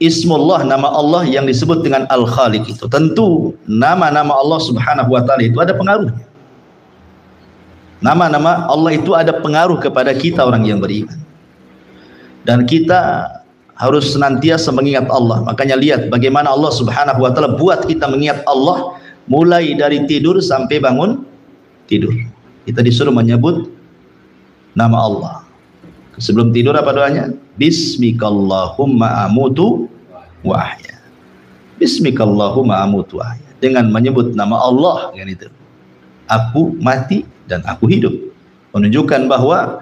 Ismullah, nama Allah yang disebut dengan Al-Khaliq itu. Tentu nama-nama Allah Subhanahu wa taala itu ada pengaruhnya. Nama-nama Allah itu ada pengaruh kepada kita orang yang beriman. Dan kita harus senantiasa mengingat Allah. Makanya lihat bagaimana Allah Subhanahu wa taala buat kita mengingat Allah mulai dari tidur sampai bangun tidur. Kita disuruh menyebut nama Allah. Sebelum tidur apa doanya? Bismikallahumma amutu wa ahya. Bismikallahumma amutu wa ahya. Dengan menyebut nama Allah, kan itu. Aku mati dan aku hidup. Menunjukkan bahwa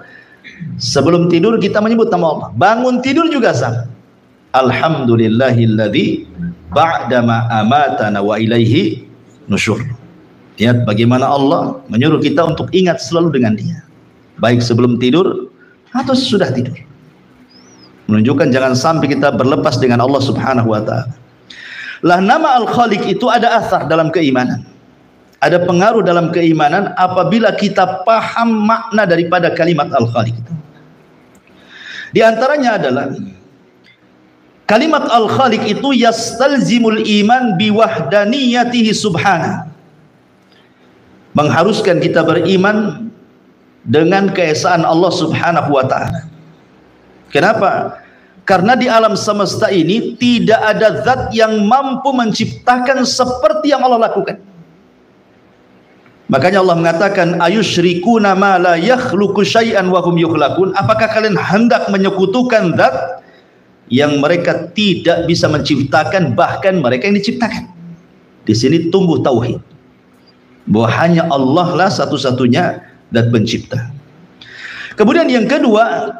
sebelum tidur kita menyebut nama Allah. Bangun tidur juga sama. Alhamdulillahilladzi ba'dama amatana wa ilaihi nusyur. Lihat bagaimana Allah menyuruh kita untuk ingat selalu dengan Dia, baik sebelum tidur atau sesudah tidur. Menunjukkan jangan sampai kita berlepas dengan Allah Subhanahu wa taala. Lah nama Al-Khaliq itu ada asar dalam keimanan. Ada pengaruh dalam keimanan apabila kita paham makna daripada kalimat Al-Khaliq itu. Di antaranya adalah kalimat Al-Khaliq itu yastalzimul iman biwahdaniyatihi subhanahu. Mengharuskan kita beriman dengan keesaan Allah Subhanahu wa taala. Kenapa? Karena di alam semesta ini tidak ada zat yang mampu menciptakan seperti yang Allah lakukan. Makanya Allah mengatakan ayusyrikuna ma la yakhluqu syai'an wa hum yukhlaqun. Apakah kalian hendak menyekutukan zat yang mereka tidak bisa menciptakan, bahkan mereka yang diciptakan? Di sini tumbuh tauhid bahwa hanya Allah lah satu-satunya zat pencipta. Kemudian yang kedua,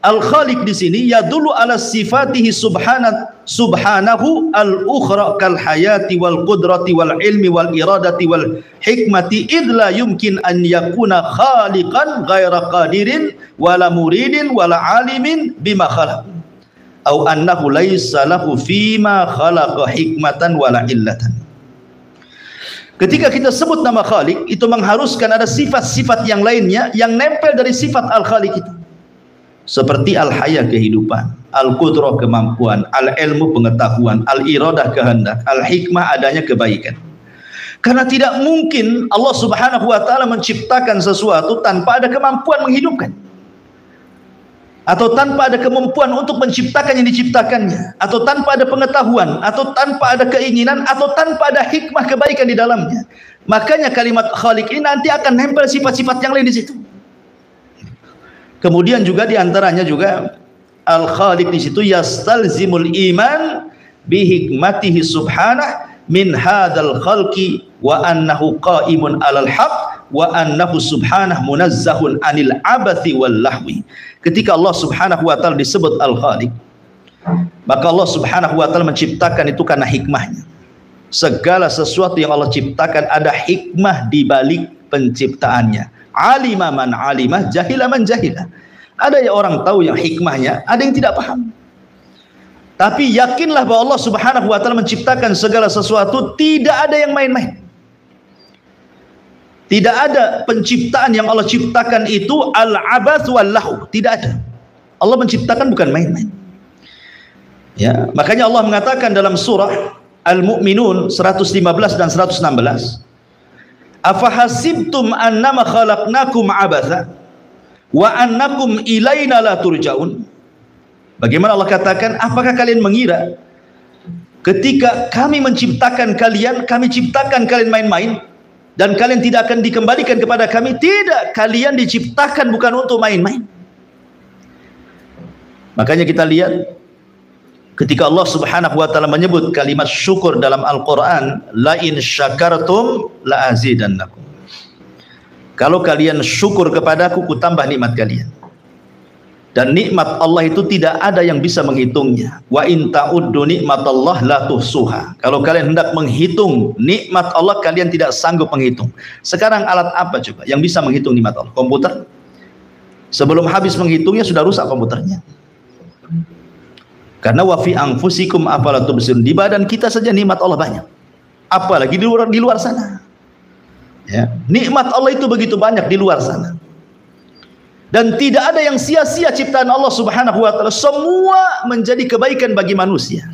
Al-Khaliq di sini yadullu ala sifatihi subhanahu al-ukhra kal hayati wal qudrati wal ilmi wal iradati wal hikmati id la yumkin an yakuna khaliqan ghaira qadirin wala muridin wala alimin bima khalaq au annahu laysa lahu fima khalaqa hikmatan wala illatan. Ketika kita sebut nama Khaliq, itu mengharuskan ada sifat-sifat yang lainnya yang nempel dari sifat Al-Khaliq itu. Seperti al-haya kehidupan, al-qudrah kemampuan, al-ilmu pengetahuan, al-iradah kehendak, al-hikmah adanya kebaikan. Karena tidak mungkin Allah Subhanahu wa taala menciptakan sesuatu tanpa ada kemampuan menghidupkan, atau tanpa ada kemampuan untuk menciptakan yang diciptakannya, atau tanpa ada pengetahuan, atau tanpa ada keinginan, atau tanpa ada hikmah kebaikan di dalamnya. Makanya kalimat Khaliq ini nanti akan nempel sifat-sifat yang lain di situ. Kemudian juga diantaranya juga Al-Khaliq di situ yastalzimul iman bihikmatihi subhanah min hadzal khalqi wa annahu qaimun alal haq wa annahu subhanah munazzahun anil abathi wal lahwi. Ketika Allah Subhanahu wa taala disebut Al-Khaliq, maka Allah Subhanahu wa taala menciptakan itu karena hikmahnya. Segala sesuatu yang Allah ciptakan ada hikmah di balik penciptaannya. Alima man alimah, jahila man jahila. Ada yang orang tahu yang hikmahnya, ada yang tidak paham. Tapi yakinlah bahwa Allah Subhanahu wa taala menciptakan segala sesuatu, tidak ada yang main-main. Tidak ada penciptaan yang Allah ciptakan itu al-abath wal lahu, tidak ada. Allah menciptakan bukan main-main. Ya, makanya Allah mengatakan dalam surah Al-Mu'minun 115 dan 116, afahasibtum annama khalaqnakum abatha wa annakum ilaina la turja'un. Bagaimana Allah katakan, apakah kalian mengira ketika kami menciptakan kalian, kami ciptakan kalian main-main dan kalian tidak akan dikembalikan kepada kami? Tidak, kalian diciptakan bukan untuk main-main. Makanya kita lihat ketika Allah Subhanahu wa taala menyebut kalimat syukur dalam Al-Qur'an, la in syakartum la azidannakum. Kalau kalian syukur kepadaku, ku tambah nikmat kalian. Dan nikmat Allah itu tidak ada yang bisa menghitungnya. Wa in ta'uddu nikmatallah la tuhsuha. Kalau kalian hendak menghitung nikmat Allah, kalian tidak sanggup menghitung. Sekarang alat apa coba yang bisa menghitung nikmat Allah? Komputer. Sebelum habis menghitungnya sudah rusak komputernya. Karena wa fi anfusikum afala tubsirun, di badan kita saja nikmat Allah banyak, apalagi di luar sana. Ya, nikmat Allah itu begitu banyak di luar sana. Dan tidak ada yang sia-sia ciptaan Allah Subhanahu wa taala, semua menjadi kebaikan bagi manusia.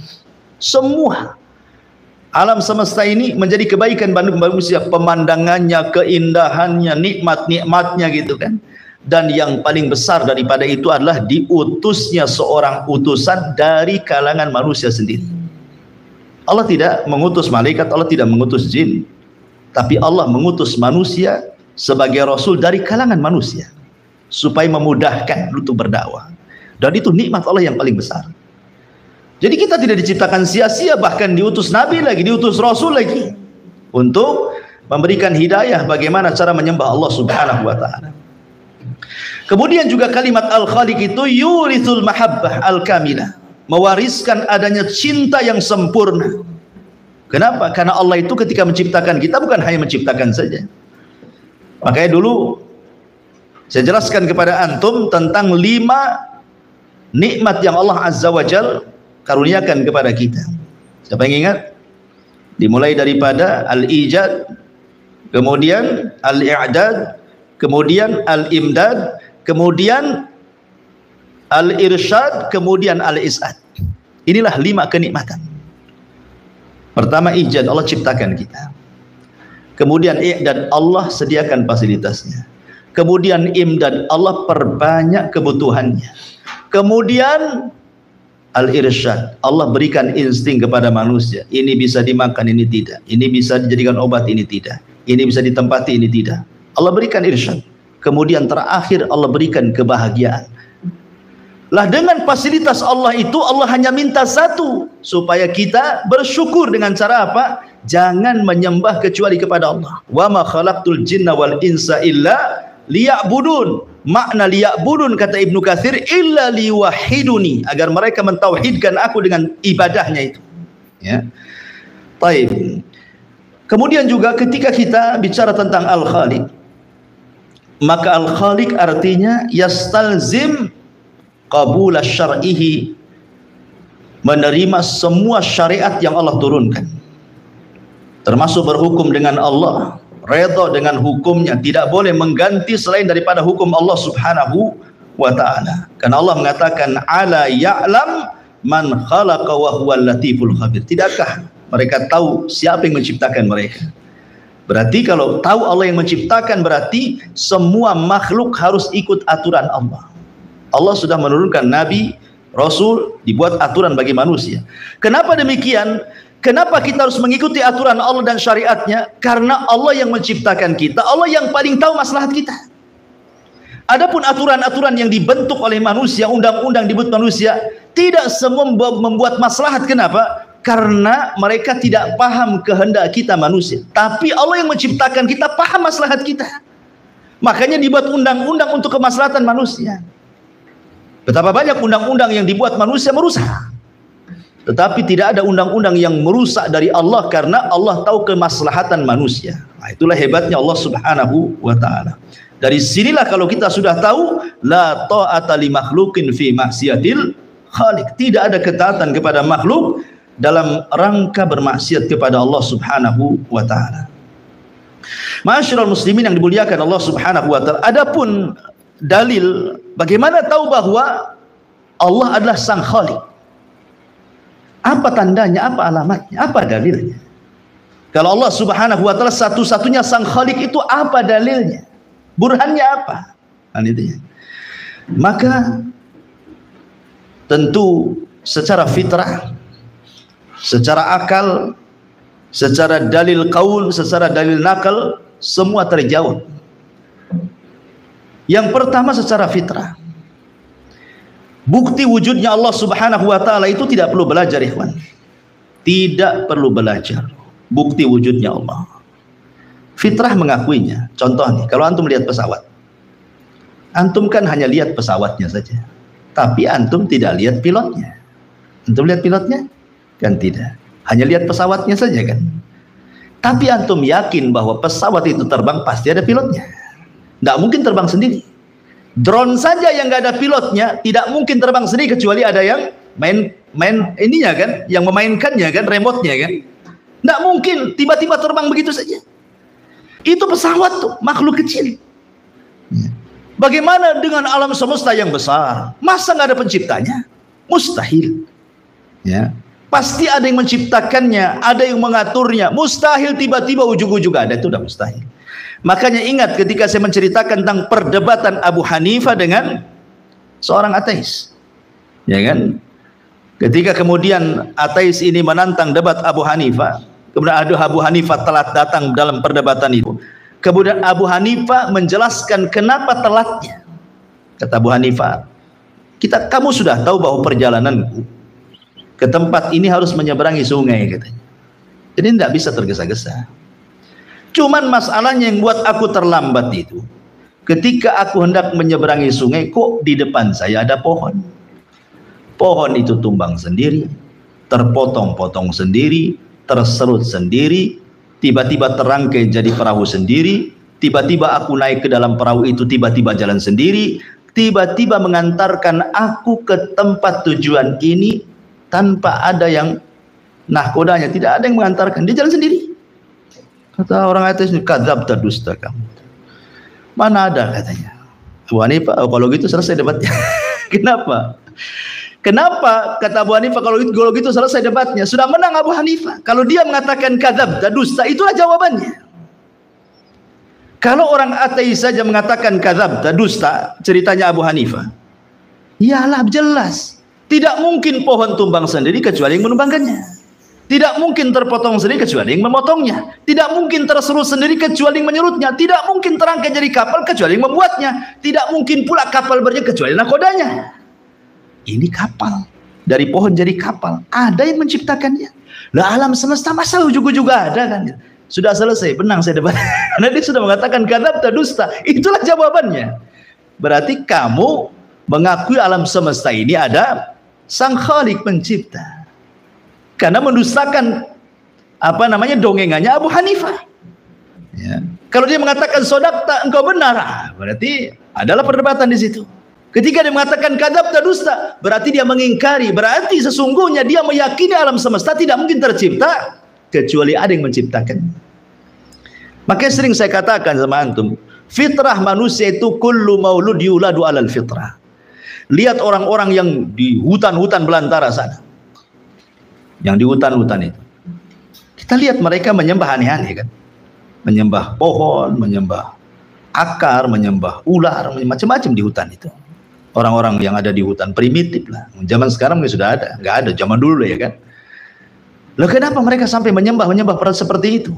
Semua alam semesta ini menjadi kebaikan bagi manusia, pemandangannya, keindahannya, nikmat-nikmatnya gitu kan. Dan yang paling besar daripada itu adalah diutusnya seorang utusan dari kalangan manusia sendiri. Allah tidak mengutus malaikat, Allah tidak mengutus jin, tapi Allah mengutus manusia sebagai rasul dari kalangan manusia supaya memudahkan untuk berdakwah. Dan itu nikmat Allah yang paling besar. Jadi kita tidak diciptakan sia-sia, bahkan diutus nabi lagi, diutus rasul lagi untuk memberikan hidayah bagaimana cara menyembah Allah Subhanahu wa taala. Kemudian juga kalimat Al-Khaliq itu yurithul mahabbah al-kamilah, mewariskan adanya cinta yang sempurna. Kenapa? Karena Allah itu ketika menciptakan kita bukan hanya menciptakan saja. Makanya dulu saya jelaskan kepada antum tentang 5 nikmat yang Allah Azza wa Jalla karuniakan kepada kita. Siapa yang ingat? Dimulai daripada al-ijad, kemudian al-i'dad, kemudian al-imdad, kemudian al-irsyad, kemudian al-is'ad. Inilah 5 kenikmatan. Pertama ijad, Allah ciptakan kita. Kemudian i'dad, Allah sediakan fasilitasnya. Kemudian imdad, Allah perbanyak kebutuhannya. Kemudian al-irsyad, Allah berikan insting kepada manusia. Ini bisa dimakan, ini tidak. Ini bisa dijadikan obat, ini tidak. Ini bisa ditempati, ini tidak. Allah berikan irsyad. Kemudian terakhir Allah berikan kebahagiaan. Lah dengan fasilitas Allah itu Allah hanya minta satu, supaya kita bersyukur dengan cara apa? Jangan menyembah kecuali kepada Allah. Wa ma khalaqtul jinna wal insa illa liya'budun. Makna liya'budun kata Ibnu Katsir illa liwahiduni, agar mereka mentauhidkan aku dengan ibadahnya itu. Ya. Baik. Kemudian juga ketika kita bicara tentang Al-Khaliq, maka Al-Khaliq artinya yastalzim qabula syar'ihi, menerima semua syariat yang Allah turunkan, termasuk berhukum dengan Allah, redha dengan hukumnya, tidak boleh mengganti selain daripada hukum Allah Subhanahu wa ta'ala. Karena Allah mengatakan ala ya'lam man khalaqa wa huwal latiful khabir. Tidakkah mereka tahu siapa yang menciptakan mereka? Berarti kalau tahu Allah yang menciptakan, berarti semua makhluk harus ikut aturan Allah. Allah sudah menurunkan nabi, rasul, dibuat aturan bagi manusia. Kenapa demikian? Kenapa kita harus mengikuti aturan Allah dan syariatnya? Karena Allah yang menciptakan kita, Allah yang paling tahu maslahat kita. Adapun aturan-aturan yang dibentuk oleh manusia, undang-undang dibuat manusia, tidak semua membuat maslahat. Kenapa? Karena mereka tidak paham kehendak kita manusia. Tapi Allah yang menciptakan kita paham maslahat kita. Makanya dibuat undang-undang untuk kemaslahatan manusia. Betapa banyak undang-undang yang dibuat manusia merusak. Tetapi tidak ada undang-undang yang merusak dari Allah, karena Allah tahu kemaslahatan manusia. Nah, itulah hebatnya Allah Subhanahu wa ta'ala. Dari sinilah kalau kita sudah tahu la ta'ata li makhluqin fi maksiatil khaliq. Tidak ada ketaatan kepada makhluk dalam rangka bermaksiat kepada Allah Subhanahu wa ta'ala. Ma'asyiral muslimin yang dimuliakan Allah Subhanahu wa ta'ala, adapun dalil bagaimana tahu bahwa Allah adalah sang khaliq? Apa tandanya, apa alamatnya, apa dalilnya? Kalau Allah Subhanahu wa ta'ala satu-satunya sang khaliq, itu apa dalilnya? Burhannya apa? Nah, itu ya. Maka tentu secara fitrah, secara akal, secara dalil qaul, secara dalil nakal, semua terjawab. Yang pertama secara fitrah, bukti wujudnya Allah Subhanahu wa ta'ala itu tidak perlu belajar, ikhwan. Tidak perlu belajar bukti wujudnya Allah. Fitrah mengakuinya. Contoh nih, kalau antum lihat pesawat, antum kan hanya lihat pesawatnya saja, tapi antum tidak lihat pilotnya. Antum lihat pilotnya? Kan tidak. Hanya lihat pesawatnya saja kan. Tapi antum yakin bahwa pesawat itu terbang pasti ada pilotnya. Tidak mungkin terbang sendiri. Drone saja yang nggak ada pilotnya tidak mungkin terbang sendiri kecuali ada yang main ininya kan, yang memainkannya kan, remote-nya kan. Tidak mungkin tiba-tiba terbang begitu saja. Itu pesawat tuh, makhluk kecil. Bagaimana dengan alam semesta yang besar? Masa nggak ada penciptanya? Mustahil. Ya, pasti ada yang menciptakannya, ada yang mengaturnya. Mustahil tiba-tiba ujung-ujung ada, itu udah mustahil. Makanya ingat ketika saya menceritakan tentang perdebatan Abu Hanifah dengan seorang ateis, ya kan? Ketika kemudian ateis ini menantang debat Abu Hanifah, kemudian Abu Hanifah telat datang dalam perdebatan itu. Kemudian Abu Hanifah menjelaskan kenapa telatnya. Kata Abu Hanifah, kamu sudah tahu bahwa perjalananku ke tempat ini harus menyeberangi sungai, katanya. Jadi tidak bisa tergesa-gesa. Cuman masalahnya yang buat aku terlambat itu, ketika aku hendak menyeberangi sungai, kok di depan saya ada pohon. Pohon itu tumbang sendiri, terpotong-potong sendiri, terserut sendiri, tiba-tiba terangkai jadi perahu sendiri, tiba-tiba aku naik ke dalam perahu itu, tiba-tiba jalan sendiri, tiba-tiba mengantarkan aku ke tempat tujuan ini tanpa ada yang nahkodanya, tidak ada yang mengantarkan, dia jalan sendiri. Kata orang ateis ini, kadzabta, dusta kamu. Mana ada, katanya. Abu Hanifah, kalau gitu selesai debatnya. Kenapa? Kenapa? Kata Abu Hanifah, kalau gitu selesai debatnya. Sudah menang Abu Hanifah. Kalau dia mengatakan kadzabta, dusta, itulah jawabannya. Kalau orang ateis saja mengatakan kadzabta, dusta, ceritanya Abu Hanifah, iyalah jelas. Tidak mungkin pohon tumbang sendiri kecuali yang menumbangkannya. Tidak mungkin terpotong sendiri kecuali yang memotongnya. Tidak mungkin terserut sendiri kecuali yang menyerutnya. Tidak mungkin terangkai jadi kapal kecuali yang membuatnya. Tidak mungkin pula kapal berjalan kecuali nakodanya. Ini kapal. Dari pohon jadi kapal. Ada yang menciptakannya. Lah alam semesta masa ujung-ujung ada kan? Sudah selesai, menang saya debat. Karena dia sudah mengatakan kadzabta, dusta. Itulah jawabannya. Berarti kamu mengakui alam semesta ini ada sang Khalik pencipta. Karena mendustakan dongengannya Abu Hanifah. Ya. Kalau dia mengatakan sodakta, engkau benar, berarti adalah perdebatan di situ. Ketika dia mengatakan kadzabta, dusta, berarti dia mengingkari, berarti sesungguhnya dia meyakini alam semesta tidak mungkin tercipta kecuali ada yang menciptakan. Makanya sering saya katakan sama antum, fitrah manusia itu kullu maulud yuladu alal fitrah. Lihat orang-orang yang di hutan-hutan belantara sana, yang di hutan-hutan itu, kita lihat mereka menyembah aneh-aneh kan, menyembah pohon, menyembah akar, menyembah ular, macam-macam di hutan itu. Orang-orang yang ada di hutan primitif lah. Zaman sekarang sudah ada, nggak ada zaman dulu ya kan. Loh kenapa mereka sampai menyembah seperti itu?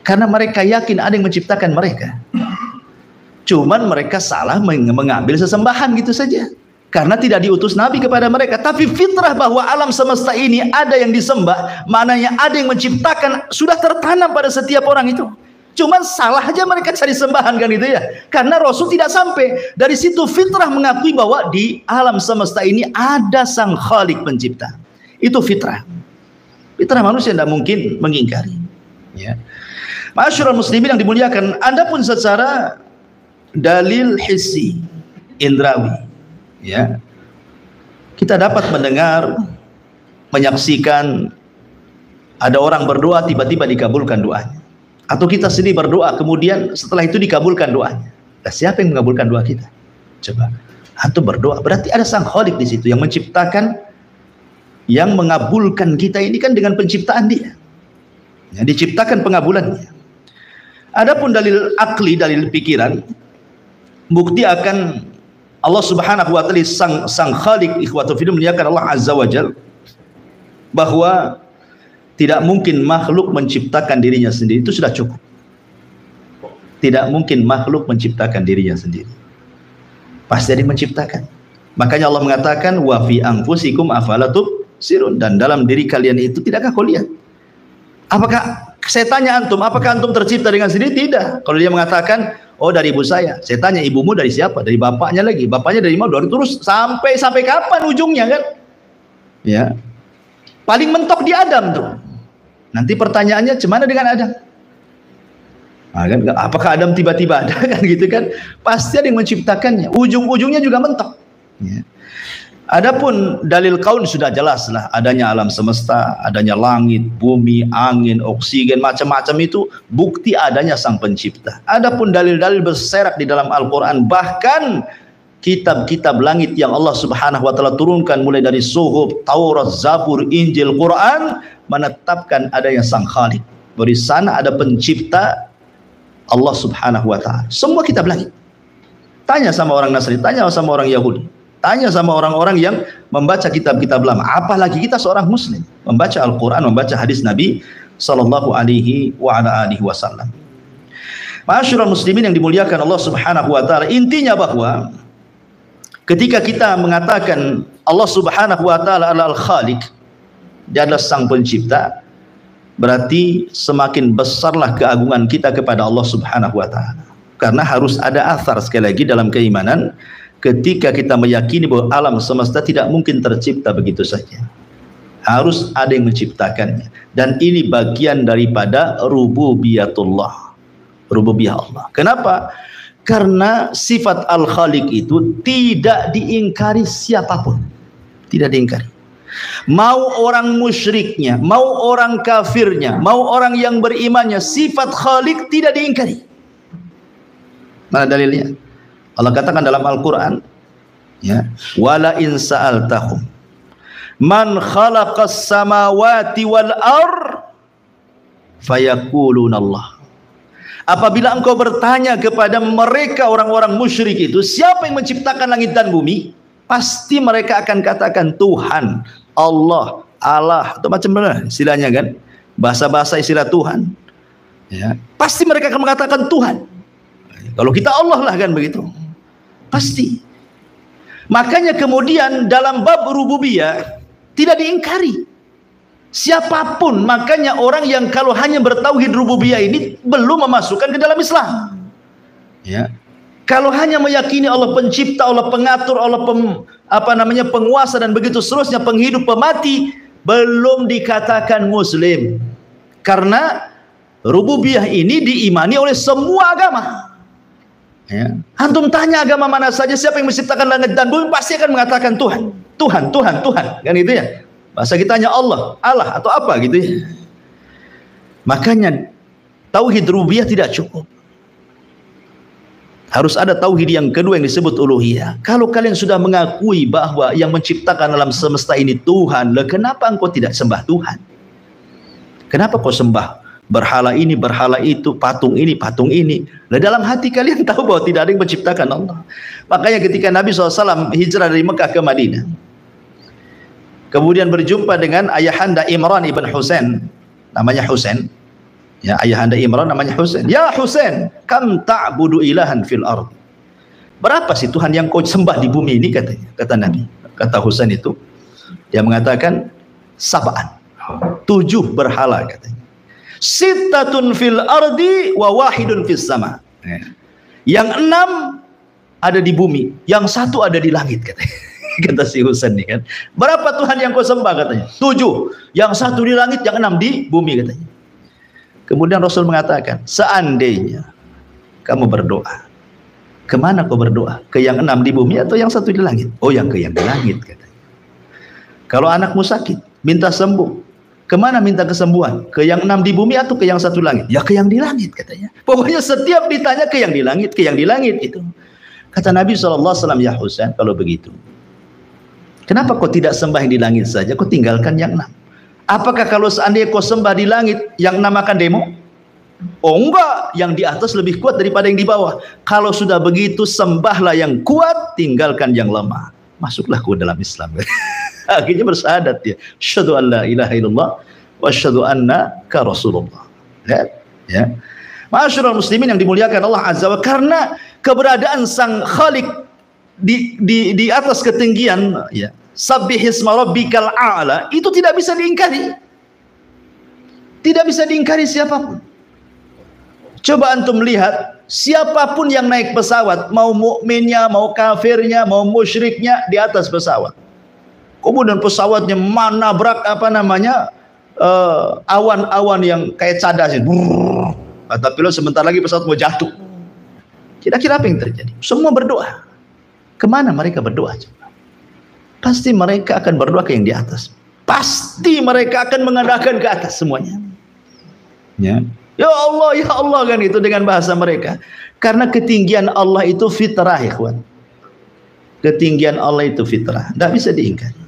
Karena mereka yakin ada yang menciptakan mereka. Cuman mereka salah mengambil sesembahan gitu saja. Karena tidak diutus Nabi kepada mereka. Tapi fitrah bahwa alam semesta ini ada yang disembah, maknanya ada yang menciptakan, sudah tertanam pada setiap orang itu. Cuman salah aja mereka cari sembahan kan itu ya. Karena Rasul tidak sampai. Dari situ fitrah mengakui bahwa di alam semesta ini ada sang Khalik pencipta. Itu fitrah. Fitrah manusia tidak mungkin mengingkari. Ya. Ma'asyiral muslimin yang dimuliakan, adapun secara dalil hissi, indrawi, ya, kita dapat mendengar, menyaksikan ada orang berdoa tiba-tiba dikabulkan doanya, atau kita sendiri berdoa kemudian setelah itu dikabulkan doanya. Nah, siapa yang mengabulkan doa kita? Coba, antum berdoa berarti ada sang Khalik di situ yang menciptakan, yang mengabulkan kita ini kan dengan penciptaan dia, ya, diciptakan pengabulannya. Adapun dalil akli, dalil pikiran, bukti akan Allah Subhanahu wa taala sang Khaliq, ikhwatu fillah, muliakan Allah Azza wa Jalla, bahwa tidak mungkin makhluk menciptakan dirinya sendiri, itu sudah cukup. Tidak mungkin makhluk menciptakan dirinya sendiri, pasti ada yang menciptakan. Makanya Allah mengatakan wa fi anfusikum afala tubsirun, dan dalam diri kalian itu tidakkah kau lihat? Apakah, saya tanya antum, apakah antum tercipta dengan sendiri? Tidak. Kalau dia mengatakan oh dari ibu saya tanya ibumu dari siapa? Dari bapaknya lagi. Bapaknya dari mana? Dari terus sampai kapan ujungnya kan? Ya. Paling mentok di Adam tuh. Nanti pertanyaannya gimana dengan Adam? Nah, kan, apakah Adam tiba-tiba ada kan gitu kan? Pasti ada yang menciptakannya. Ujung-ujungnya juga mentok. Ya. Adapun dalil kaun sudah jelas lah, adanya alam semesta, adanya langit, bumi, angin, oksigen, macam-macam itu bukti adanya sang pencipta. Adapun dalil-dalil berserak di dalam Al-Quran, bahkan kitab-kitab langit yang Allah Subhanahu wa taala turunkan mulai dari Suhuf, Taurat, Zabur, Injil, Quran, menetapkan adanya sang Khaliq. Dari sana ada pencipta, Allah Subhanahu wa taala. Semua kitab langit. Tanya sama orang Nasrani, tanya sama orang Yahudi, tanya sama orang-orang yang membaca kitab-kitab lama, apalagi kita seorang muslim membaca Al-Quran, membaca hadis Nabi sallallahu alaihi wasallam. Ma'asyiral muslimin yang dimuliakan Allah Subhanahu wa taala, intinya bahwa ketika kita mengatakan Allah Subhanahu wa taala adalah Al-Khaliq, dia adalah sang pencipta, berarti semakin besarlah keagungan kita kepada Allah Subhanahu wa taala. Karena harus ada athar sekali lagi dalam keimanan, ketika kita meyakini bahwa alam semesta tidak mungkin tercipta begitu saja, harus ada yang menciptakannya, dan ini bagian daripada rububiyatullah, rububiyah Allah. Kenapa? Karena sifat Al-Khaliq itu tidak diingkari siapapun, tidak diingkari. Mau orang musyriknya, mau orang kafirnya, mau orang yang berimannya, sifat Khaliq tidak diingkari. Mana dalilnya? Allah katakan dalam Al-Quran, ya, wala in sa'altahum man khalaqas samawati wal ar fayaquluna Allah. Apabila engkau bertanya kepada mereka orang-orang musyrik itu, siapa yang menciptakan langit dan bumi, pasti mereka akan katakan Tuhan, Allah, atau macam mana istilahnya kan, bahasa-bahasa istilah Tuhan, ya, pasti mereka akan mengatakan Tuhan. Kalau kita Allah lah kan begitu, pasti. Makanya kemudian dalam bab rububiyah tidak diingkari siapapun. Makanya orang yang kalau hanya bertauhid rububiyah ini belum memasukkan ke dalam Islam, ya. Kalau hanya meyakini Allah pencipta, Allah pengatur, Allah penguasa dan begitu seterusnya, penghidup, pemati, belum dikatakan muslim. Karena rububiyah ini diimani oleh semua agama. Ya. Antum tanya agama mana saja, siapa yang menciptakan langit dan bumi, pasti akan mengatakan Tuhan, Tuhan, Tuhan, Tuhan, kan gitu ya. Bahasa kita hanya Allah, Allah atau apa gitu ya. Makanya tauhid rububiyah tidak cukup. Harus ada tauhid yang kedua yang disebut uluhiyah. Kalau kalian sudah mengakui bahwa yang menciptakan alam semesta ini Tuhan, lah kenapa engkau tidak sembah Tuhan? Kenapa kau sembah berhala ini, berhala itu, patung ini, patung ini? Nah, dalam hati kalian tahu bahwa tidak ada yang menciptakan Allah. Makanya ketika Nabi SAW hijrah dari Mekah ke Madinah, kemudian berjumpa dengan ayahanda Imran ibn Husain, namanya Husain, ya, ayahanda Imran namanya Husain. Ya Husain, kam ta'budu ilahan fil ard? Berapa sih Tuhan yang kau sembah di bumi ini, katanya, kata Nabi. Kata Husain itu, dia mengatakan 7 berhala, katanya. Sittatun fil ardi wa wahidun fis sama. Yang 6 ada di bumi, yang 1 ada di langit, katanya. Kata si Husain nih kan. Berapa Tuhan yang kau sembah, katanya? 7. Yang 1 di langit, yang 6 di bumi, katanya. Kemudian Rasul mengatakan, seandainya kamu berdoa, kemana kau berdoa? Ke yang 6 di bumi atau yang 1 di langit? Oh, yang ke yang di langit, katanya. Kalau anakmu sakit, minta sembuh, kemana minta kesembuhan? Ke yang 6 di bumi atau ke yang 1 langit? Ya ke yang di langit, katanya. Pokoknya setiap ditanya ke yang di langit, ke yang di langit itu. Kata Nabi SAW, ya Husain, kalau begitu, kenapa kau tidak sembah yang di langit saja, kau tinggalkan yang 6? Apakah kalau seandainya kau sembah di langit, yang 6 akan demo? Oh enggak, yang di atas lebih kuat daripada yang di bawah. Kalau sudah begitu, sembahlah yang kuat, tinggalkan yang lemah. Masuklah ke dalam Islam. Akhirnya bersyahadat dia. Asyhadu an la ilaha illallah wa asyhadu annaka Rasulullah. Ya. Ma'asyiral muslimin yang dimuliakan Allah Azza wa, karena keberadaan Sang Khalik di atas ketinggian, ya. Sabbihisma rabbikal a'la, itu tidak bisa diingkari. Tidak bisa diingkari siapapun. Coba antum lihat, siapapun yang naik pesawat, mau mukminnya, mau kafirnya, mau musyriknya, di atas pesawat. Kemudian pesawatnya menabrak awan-awan yang kayak cadas. Kata pilot, sebentar lagi pesawat mau jatuh. Kira-kira apa yang terjadi? Semua berdoa. Kemana mereka berdoa? Pasti mereka akan berdoa ke yang di atas. Pasti mereka akan mengadakan ke atas semuanya. Ya Allah kan, itu dengan bahasa mereka. Karena ketinggian Allah itu fitrah, ikhwan. Ketinggian Allah itu fitrah, tidak bisa diingkari.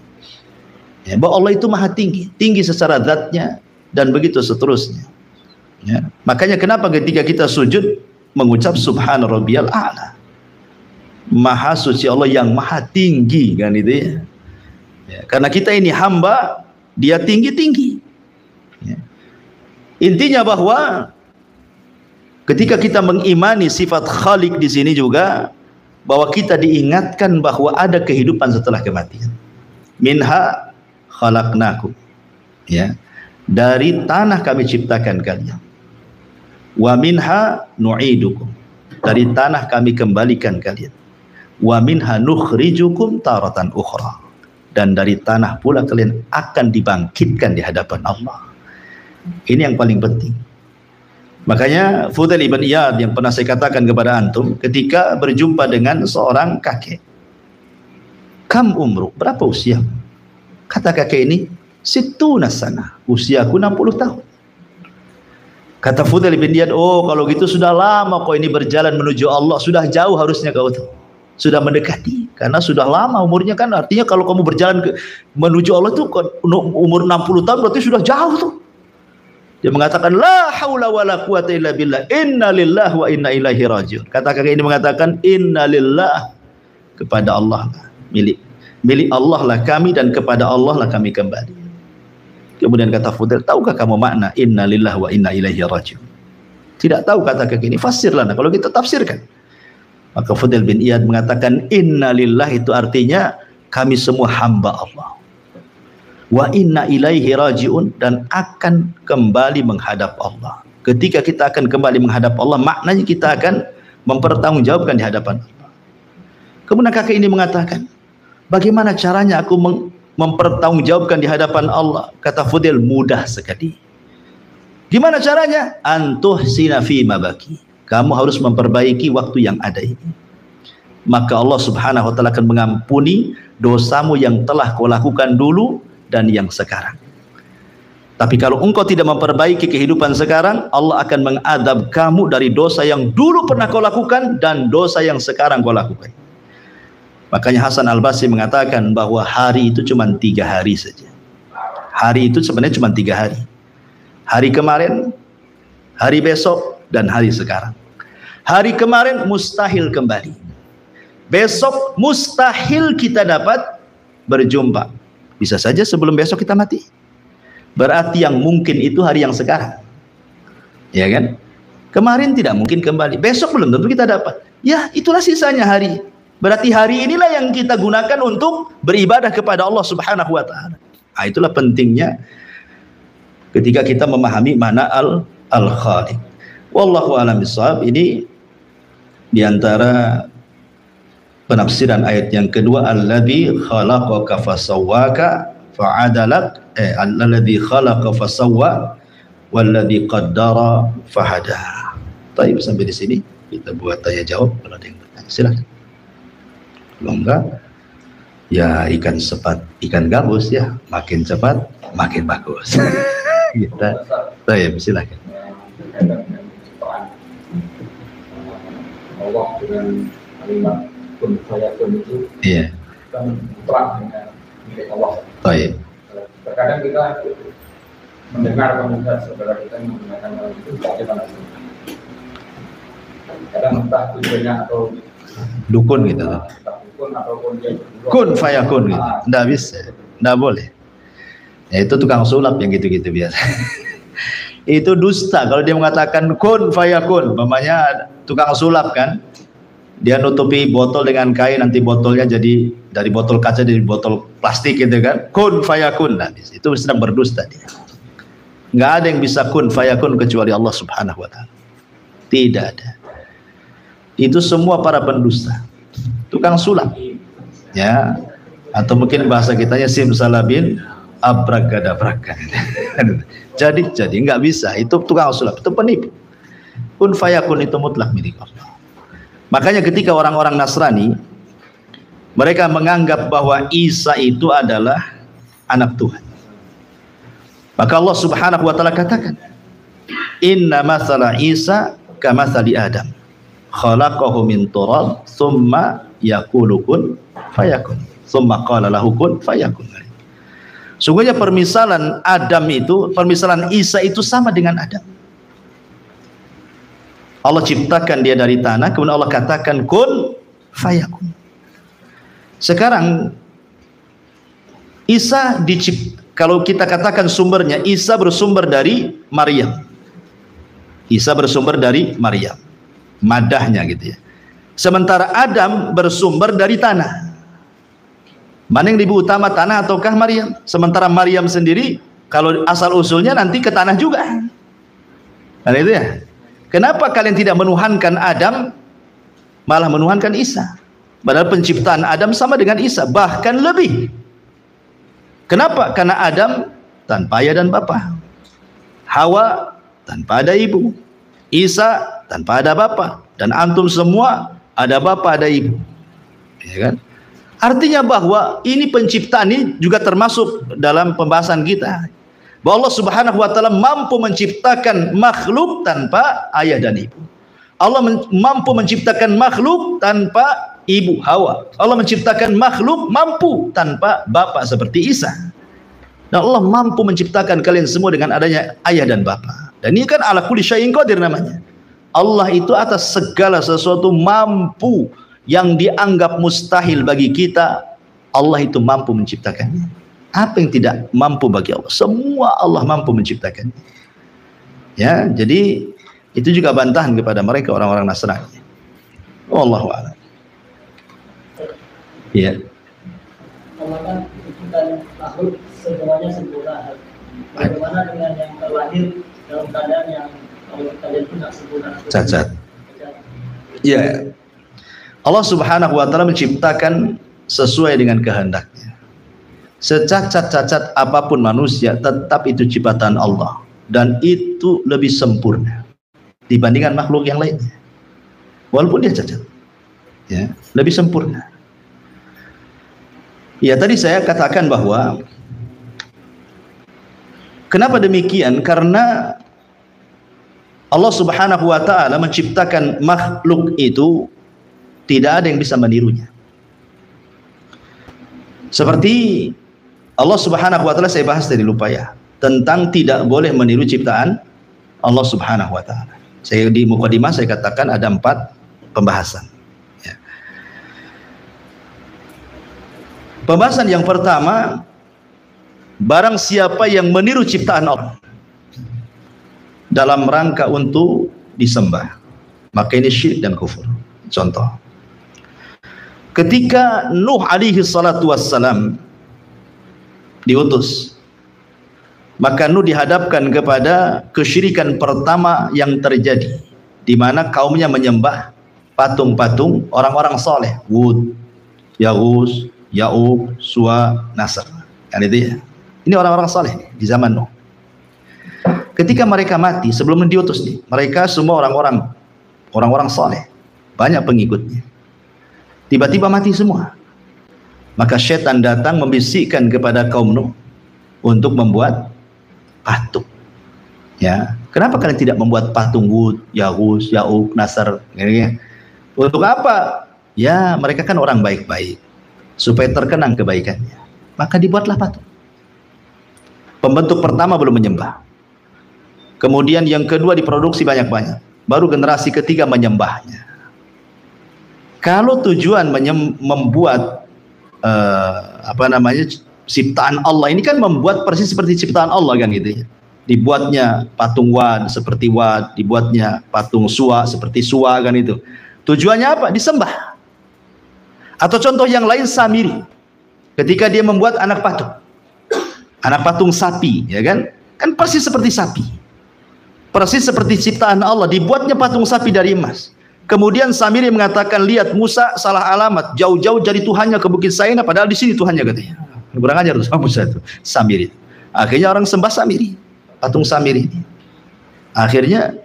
Ya, bahwa Allah itu maha tinggi, tinggi secara zatnya dan begitu seterusnya. Ya. Makanya kenapa ketika kita sujud mengucap subhana rabbiyal a'la, maha suci Allah yang maha tinggi, kan itu ya. Ya, karena kita ini hamba, dia tinggi-tinggi. Ya. Intinya bahwa ketika kita mengimani sifat Khalik di sini juga, bahwa kita diingatkan bahwa ada kehidupan setelah kematian. Minha khalaqnakum, ya, dari tanah kami ciptakan kalian. Wa minha nu'idukum, dari tanah kami kembalikan kalian. Wa minha nukhrijukum taratan ukhra, dan dari tanah pula kalian akan dibangkitkan di hadapan Allah. Ini yang paling penting. Makanya Fudail ibn Iyad yang pernah saya katakan kepada antum, ketika berjumpa dengan seorang kakek, kam umru, berapa usia? Kata kakek ini, situna sana, usiaku 60 tahun. Kata Fudail ibn Iyad, oh kalau gitu sudah lama kau ini berjalan menuju Allah, sudah jauh harusnya kau tuh, sudah mendekati, karena sudah lama umurnya kan. Artinya kalau kamu berjalan menuju Allah tuh umur 60 tahun berarti sudah jauh tuh. Dia mengatakan la haula wala quwata illa billah, inna lillahi wa inna ilaihi rajiun. Kata kakek ini mengatakan inna lillah, kepada Allah, milik Allah lah kami dan kepada Allah lah kami kembali. Kemudian kata Fudail, tahukah kamu makna inna lillahi wa inna ilaihi rajiun? Tidak tahu, kata kakek ini, fasirlah. Nah, kalau kita tafsirkan. Maka Fudail bin Iyad mengatakan inna lillahi itu artinya kami semua hamba Allah. Wa inna ilaihi rajiun, dan akan kembali menghadap Allah. Ketika kita akan kembali menghadap Allah, maknanya kita akan mempertanggungjawabkan di hadapan Allah. Kemudian kakek ini mengatakan, bagaimana caranya aku mempertanggungjawabkan di hadapan Allah? Kata Fudail, mudah sekali. Gimana caranya? Antuhsina fi mabaki, kamu harus memperbaiki waktu yang ada ini. Maka Allah subhanahu wa ta'ala akan mengampuni dosamu yang telah kau lakukan dulu dan yang sekarang. Tapi kalau engkau tidak memperbaiki kehidupan sekarang, Allah akan mengadab kamu dari dosa yang dulu pernah kau lakukan dan dosa yang sekarang kau lakukan. Makanya Hasan Al-Basri mengatakan bahwa hari itu cuma 3 hari saja. Hari itu sebenarnya cuma 3 hari. Hari kemarin, hari besok, dan hari sekarang. Hari kemarin mustahil kembali. Besok mustahil kita dapat berjumpa. Bisa saja sebelum besok kita mati. Berarti yang mungkin itu hari yang sekarang. Ya kan? Kemarin tidak mungkin kembali. Besok belum tentu kita dapat. Ya, itulah sisanya hari. Berarti hari inilah yang kita gunakan untuk beribadah kepada Allah subhanahu wa ta'ala. Nah, itulah pentingnya ketika kita memahami makna al-Khaliq. Wallahu a'lam bishawab. Ini diantara penafsiran ayat yang kedua, alladzi khalaqaka fasawwaka fa'adalak, alladzi khalaqa fasawwa walladzi qaddara fahada. Baik, sampai di sini kita buat tanya jawab. Kalau ada yang bertanya silakan. Kalau enggak, ya ikan gabus ya, makin cepat makin bagus. Kita baik, silakan. Allah dengan kalimat kun fayakun itu, iya, kan terang dengan milik Allah. Baik. Terkadang kita mendengar komentar saudara kita yang menggunakan hal itu bagaimana? Kadang entah tujuannya atau dukun gitu. Dukun ataupun dia kun fayakun gitu. Nggak bisa, nggak boleh. Ya, itu tukang sulap yang gitu-gitu biasa. Itu dusta kalau dia mengatakan kun fayakun. Mamanya tukang sulap kan, dia nutupi botol dengan kain, nanti botolnya jadi dari botol kaca jadi botol plastik gitu kan, kun fayakun. Nah, itu sedang berdusta dia. Nggak ada yang bisa kun fayakun kecuali Allah Subhanahu wa Ta'ala. Tidak ada. Itu semua para pendusta, tukang sulap, ya, atau mungkin bahasa kitanya simsalabin abrakadabraka. jadi nggak bisa. Itu tukang sulap, itu penipu. Kun fayakun itu mutlak milik Allah. Makanya ketika orang-orang Nasrani, mereka menganggap bahwa Isa itu adalah anak Tuhan, maka Allah Subhanahu wa Ta'ala katakan, inna mathala Isa kamathali Adam, khalaqahu min turab, thumma yaqulu kun fayakun, thumma qala lahu kun fayakun. Sungguhnya permisalan Adam itu, permisalan Isa itu sama dengan Adam. Allah ciptakan dia dari tanah, kemudian Allah katakan kun fayakun. Sekarang Isa kalau kita katakan sumbernya, Isa bersumber dari Maryam. Isa bersumber dari Maryam, madahnya gitu ya. Sementara Adam bersumber dari tanah. Mana yang lebih utama, tanah ataukah Maryam? Sementara Maryam sendiri kalau asal usulnya nanti ke tanah juga. Nah itu ya. Kenapa kalian tidak menuhankan Adam, malah menuhankan Isa? Padahal penciptaan Adam sama dengan Isa, bahkan lebih. Kenapa? Karena Adam tanpa ayah dan bapa, Hawa tanpa ada ibu, Isa tanpa ada bapa, dan antum semua ada bapa ada ibu, ya kan? Artinya bahwa ini penciptaan ini juga termasuk dalam pembahasan kita, bahwa Allah Subhanahu wa Ta'ala mampu menciptakan makhluk tanpa ayah dan ibu. Allah mampu menciptakan makhluk tanpa ibu Hawa. Allah menciptakan makhluk mampu tanpa bapak seperti Isa. Dan Allah mampu menciptakan kalian semua dengan adanya ayah dan bapak. Dan ini kan ala kulli syai'in qadir namanya. Allah itu atas segala sesuatu mampu. Yang dianggap mustahil bagi kita, Allah itu mampu menciptakannya. Apa yang tidak mampu bagi Allah? Semua Allah mampu menciptakannya. Ya, jadi itu juga bantahan kepada mereka orang-orang Nasrani. Wallahu a'lam. Ya. Allah kan menciptakan makhluk semuanya sempurna. Bagaimana dengan yang terlahir dalam keadaan yang kalau kita lihat tidak sempurna? Cacat. Ya. Allah Subhanahu wa Ta'ala menciptakan sesuai dengan kehendaknya. Secacat-cacat apapun manusia, tetap itu ciptaan Allah, dan itu lebih sempurna dibandingkan makhluk yang lainnya. Walaupun dia cacat, ya, lebih sempurna. Ya, tadi saya katakan bahwa kenapa demikian? Karena Allah Subhanahu wa Ta'ala menciptakan makhluk itu tidak ada yang bisa menirunya. Seperti Allah Subhanahu wa Ta'ala, saya bahas tadi lupa ya, tentang tidak boleh meniru ciptaan Allah Subhanahu wa Ta'ala. Saya di mukadimah saya katakan ada 4 pembahasan. Ya. Pembahasan yang pertama, barang siapa yang meniru ciptaan Allah dalam rangka untuk disembah, maka ini syirik dan kufur. Contoh, ketika Nuh alaihi salatu wassalam diutus, maka Nuh dihadapkan kepada kesyirikan pertama yang terjadi, di mana kaumnya menyembah patung-patung orang-orang soleh, Wud, Yaghus, Ya'uq, Suwa, Nasr. Kan itu ya. Ini orang-orang soleh di zaman Nuh. Ketika mereka mati sebelum diutus nih, mereka semua orang-orang soleh, banyak pengikutnya. Tiba-tiba mati semua. Maka syaitan datang membisikkan kepada kaum Nuh untuk membuat patung. Ya, kenapa kalian tidak membuat patung Wud, Yaghus, Ya'uq, Nasr? Untuk apa? Ya, mereka kan orang baik-baik, supaya terkenang kebaikannya. Maka dibuatlah patung. Pembentuk pertama belum menyembah, Kemudian yang kedua diproduksi banyak-banyak. Baru generasi ketiga menyembahnya. Kalau tujuan membuat ciptaan Allah ini kan membuat persis seperti ciptaan Allah kan gitu ya. Dibuatnya patung Wad seperti Wad, dibuatnya patung Suwa seperti Suwa kan itu. Tujuannya apa? Disembah. Atau contoh yang lain Samiri. Ketika dia membuat anak patung sapi, ya kan? Kan persis seperti sapi. Persis seperti ciptaan Allah, dibuatnya patung sapi dari emas. Kemudian Samiri mengatakan, lihat Musa salah alamat, jauh-jauh jadi Tuhannya ke Bukit Saina, padahal di sini Tuhannya katanya. Kurang ajar tuh sama Musa itu, Samiri. Akhirnya orang sembah Samiri, patung Samiri ini. Akhirnya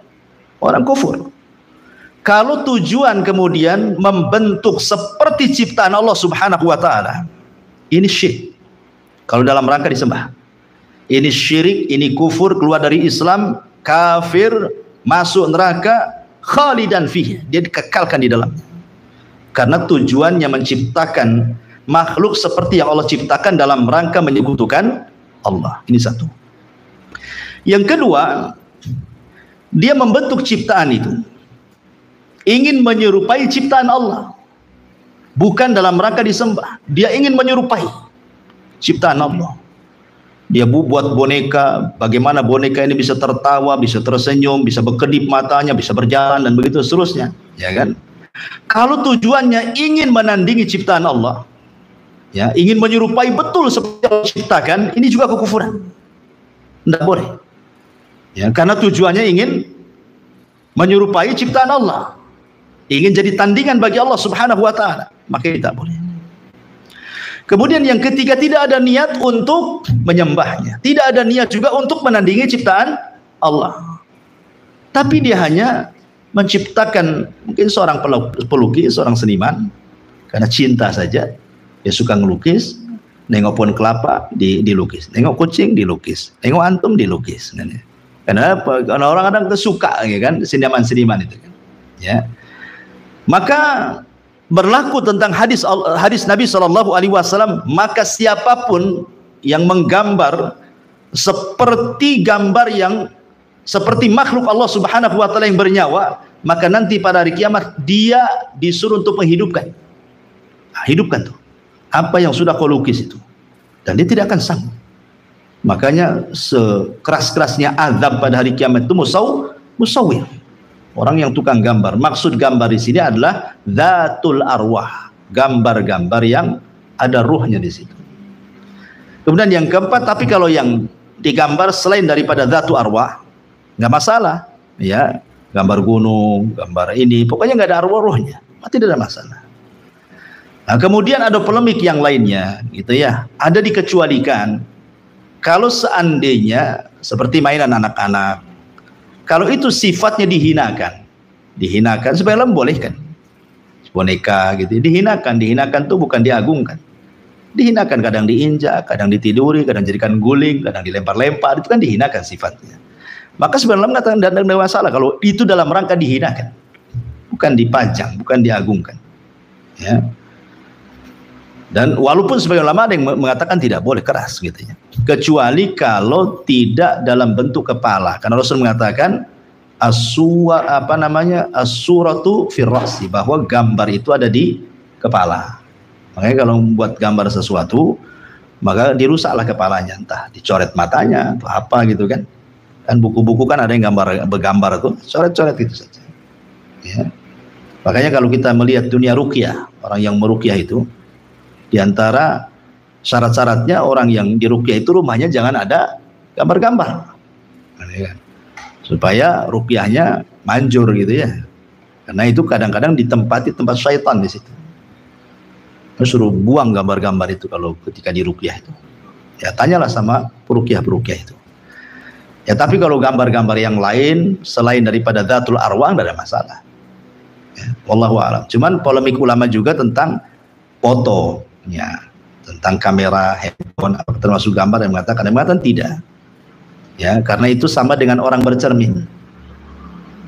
orang kufur. Kalau tujuan kemudian membentuk seperti ciptaan Allah Subhanahu wa taala, ini syirik. Kalau dalam rangka disembah. Ini syirik, ini kufur, keluar dari Islam, kafir, masuk neraka, khalidan fihi. Dia dikekalkan di dalamnya. Karena tujuannya menciptakan makhluk seperti yang Allah ciptakan dalam rangka menyekutukan Allah. Ini satu. Yang kedua, dia membentuk ciptaan itu ingin menyerupai ciptaan Allah, bukan dalam rangka disembah. Dia ingin menyerupai ciptaan Allah. Dia buat boneka, bagaimana boneka ini bisa tertawa, bisa tersenyum, bisa berkedip matanya, bisa berjalan dan begitu seterusnya, ya kan? Kalau tujuannya ingin menandingi ciptaan Allah, ya, ingin menyerupai betul seperti yang Allah ciptakan, ini juga kekufuran. Tidak boleh. Ya, karena tujuannya ingin menyerupai ciptaan Allah, ingin jadi tandingan bagi Allah Subhanahu wa taala, maka tidak boleh. Kemudian yang ketiga, tidak ada niat untuk menyembahnya, tidak ada niat juga untuk menandingi ciptaan Allah. Tapi dia hanya menciptakan, mungkin seorang pelukis, seorang seniman, karena cinta saja, dia suka ngelukis, nengok pohon kelapa dilukis, nengok kucing dilukis, nengok antum dilukis. Karena orang kadang suka, ya kan, seniman-seniman itu kan. Ya. Maka berlaku tentang hadis Nabi SAW, maka siapapun yang menggambar seperti gambar yang seperti makhluk Allah Subhanahu wa taala yang bernyawa, maka nanti pada hari kiamat dia disuruh untuk menghidupkan. Nah, hidupkan tuh apa yang sudah kau lukis itu, dan dia tidak akan sanggup. Makanya sekeras-kerasnya azab pada hari kiamat itu musawwir. Orang yang tukang gambar. Maksud gambar di sini adalah dzatul arwah, gambar-gambar yang ada ruhnya di situ. Kemudian yang keempat, tapi kalau yang digambar selain daripada dzatul arwah, nggak masalah, ya, gambar gunung, gambar ini, pokoknya nggak ada arwah-ruhnya, tidak ada masalah. Nah, kemudian ada polemik yang lainnya, gitu ya. Ada dikecualikan kalau seandainya seperti mainan anak-anak. Kalau itu sifatnya dihinakan supaya membolehkan. Boneka gitu, dihinakan tuh bukan diagungkan. Dihinakan, kadang diinjak, kadang ditiduri, kadang jadikan guling, kadang dilempar-lempar, itu kan dihinakan sifatnya. Maka sebenarnya mengatakan tidak ada masalah kalau itu dalam rangka dihinakan, bukan dipajang, bukan diagungkan. Ya. Dan walaupun sebagian ulama ada yang mengatakan tidak boleh keras gitu ya, kecuali kalau tidak dalam bentuk kepala, karena Rasul mengatakan as-suratu fir ra'si, bahwa gambar itu ada di kepala. Makanya kalau membuat gambar sesuatu, maka dirusaklah kepalanya, entah dicoret matanya atau apa gitu kan. Kan buku-buku kan ada yang bergambar tuh, coret-coret itu saja. Ya. Makanya kalau kita melihat dunia ruqyah, orang yang meruqyah itu, di antara syarat-syaratnya orang yang diruqyah itu rumahnya jangan ada gambar-gambar, supaya ruqyahnya manjur gitu ya. Karena itu kadang-kadang ditempati tempat syaitan di situ. Terus suruh buang gambar-gambar itu kalau ketika diruqyah itu. Ya tanyalah sama peruqyah itu. Ya tapi kalau gambar-gambar yang lain selain daripada dzatul arwah tidak ada masalah. Ya, wallahu a'lam. Cuman polemik ulama juga tentang foto. Ya, tentang kamera, handphone, termasuk gambar, yang mengatakan tidak. Ya, karena itu sama dengan orang bercermin.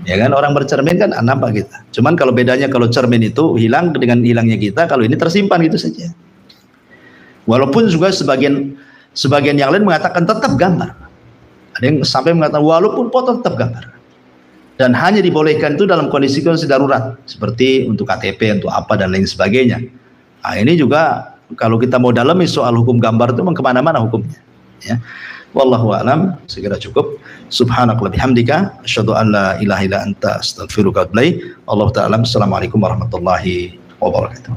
Ya kan, orang bercermin kan nampak kita. Cuman kalau bedanya, kalau cermin itu hilang dengan hilangnya kita, kalau ini tersimpan gitu saja. Walaupun juga sebagian yang lain mengatakan tetap gambar. Ada yang sampai mengatakan walaupun foto tetap gambar. Dan hanya dibolehkan itu dalam kondisi-kondisi darurat, seperti untuk KTP, untuk apa dan lain sebagainya. Nah, ini juga kalau kita mau dalami soal hukum gambar itu memang kemana-mana hukumnya. Ya. Wallahu a'lam. Segera cukup. Subhanakallahumma bihamdika asyhadu an la ilaha illa anta astaghfiruka wa atubu ilaik. Allah ta'ala. Assalamualaikum warahmatullahi wabarakatuh.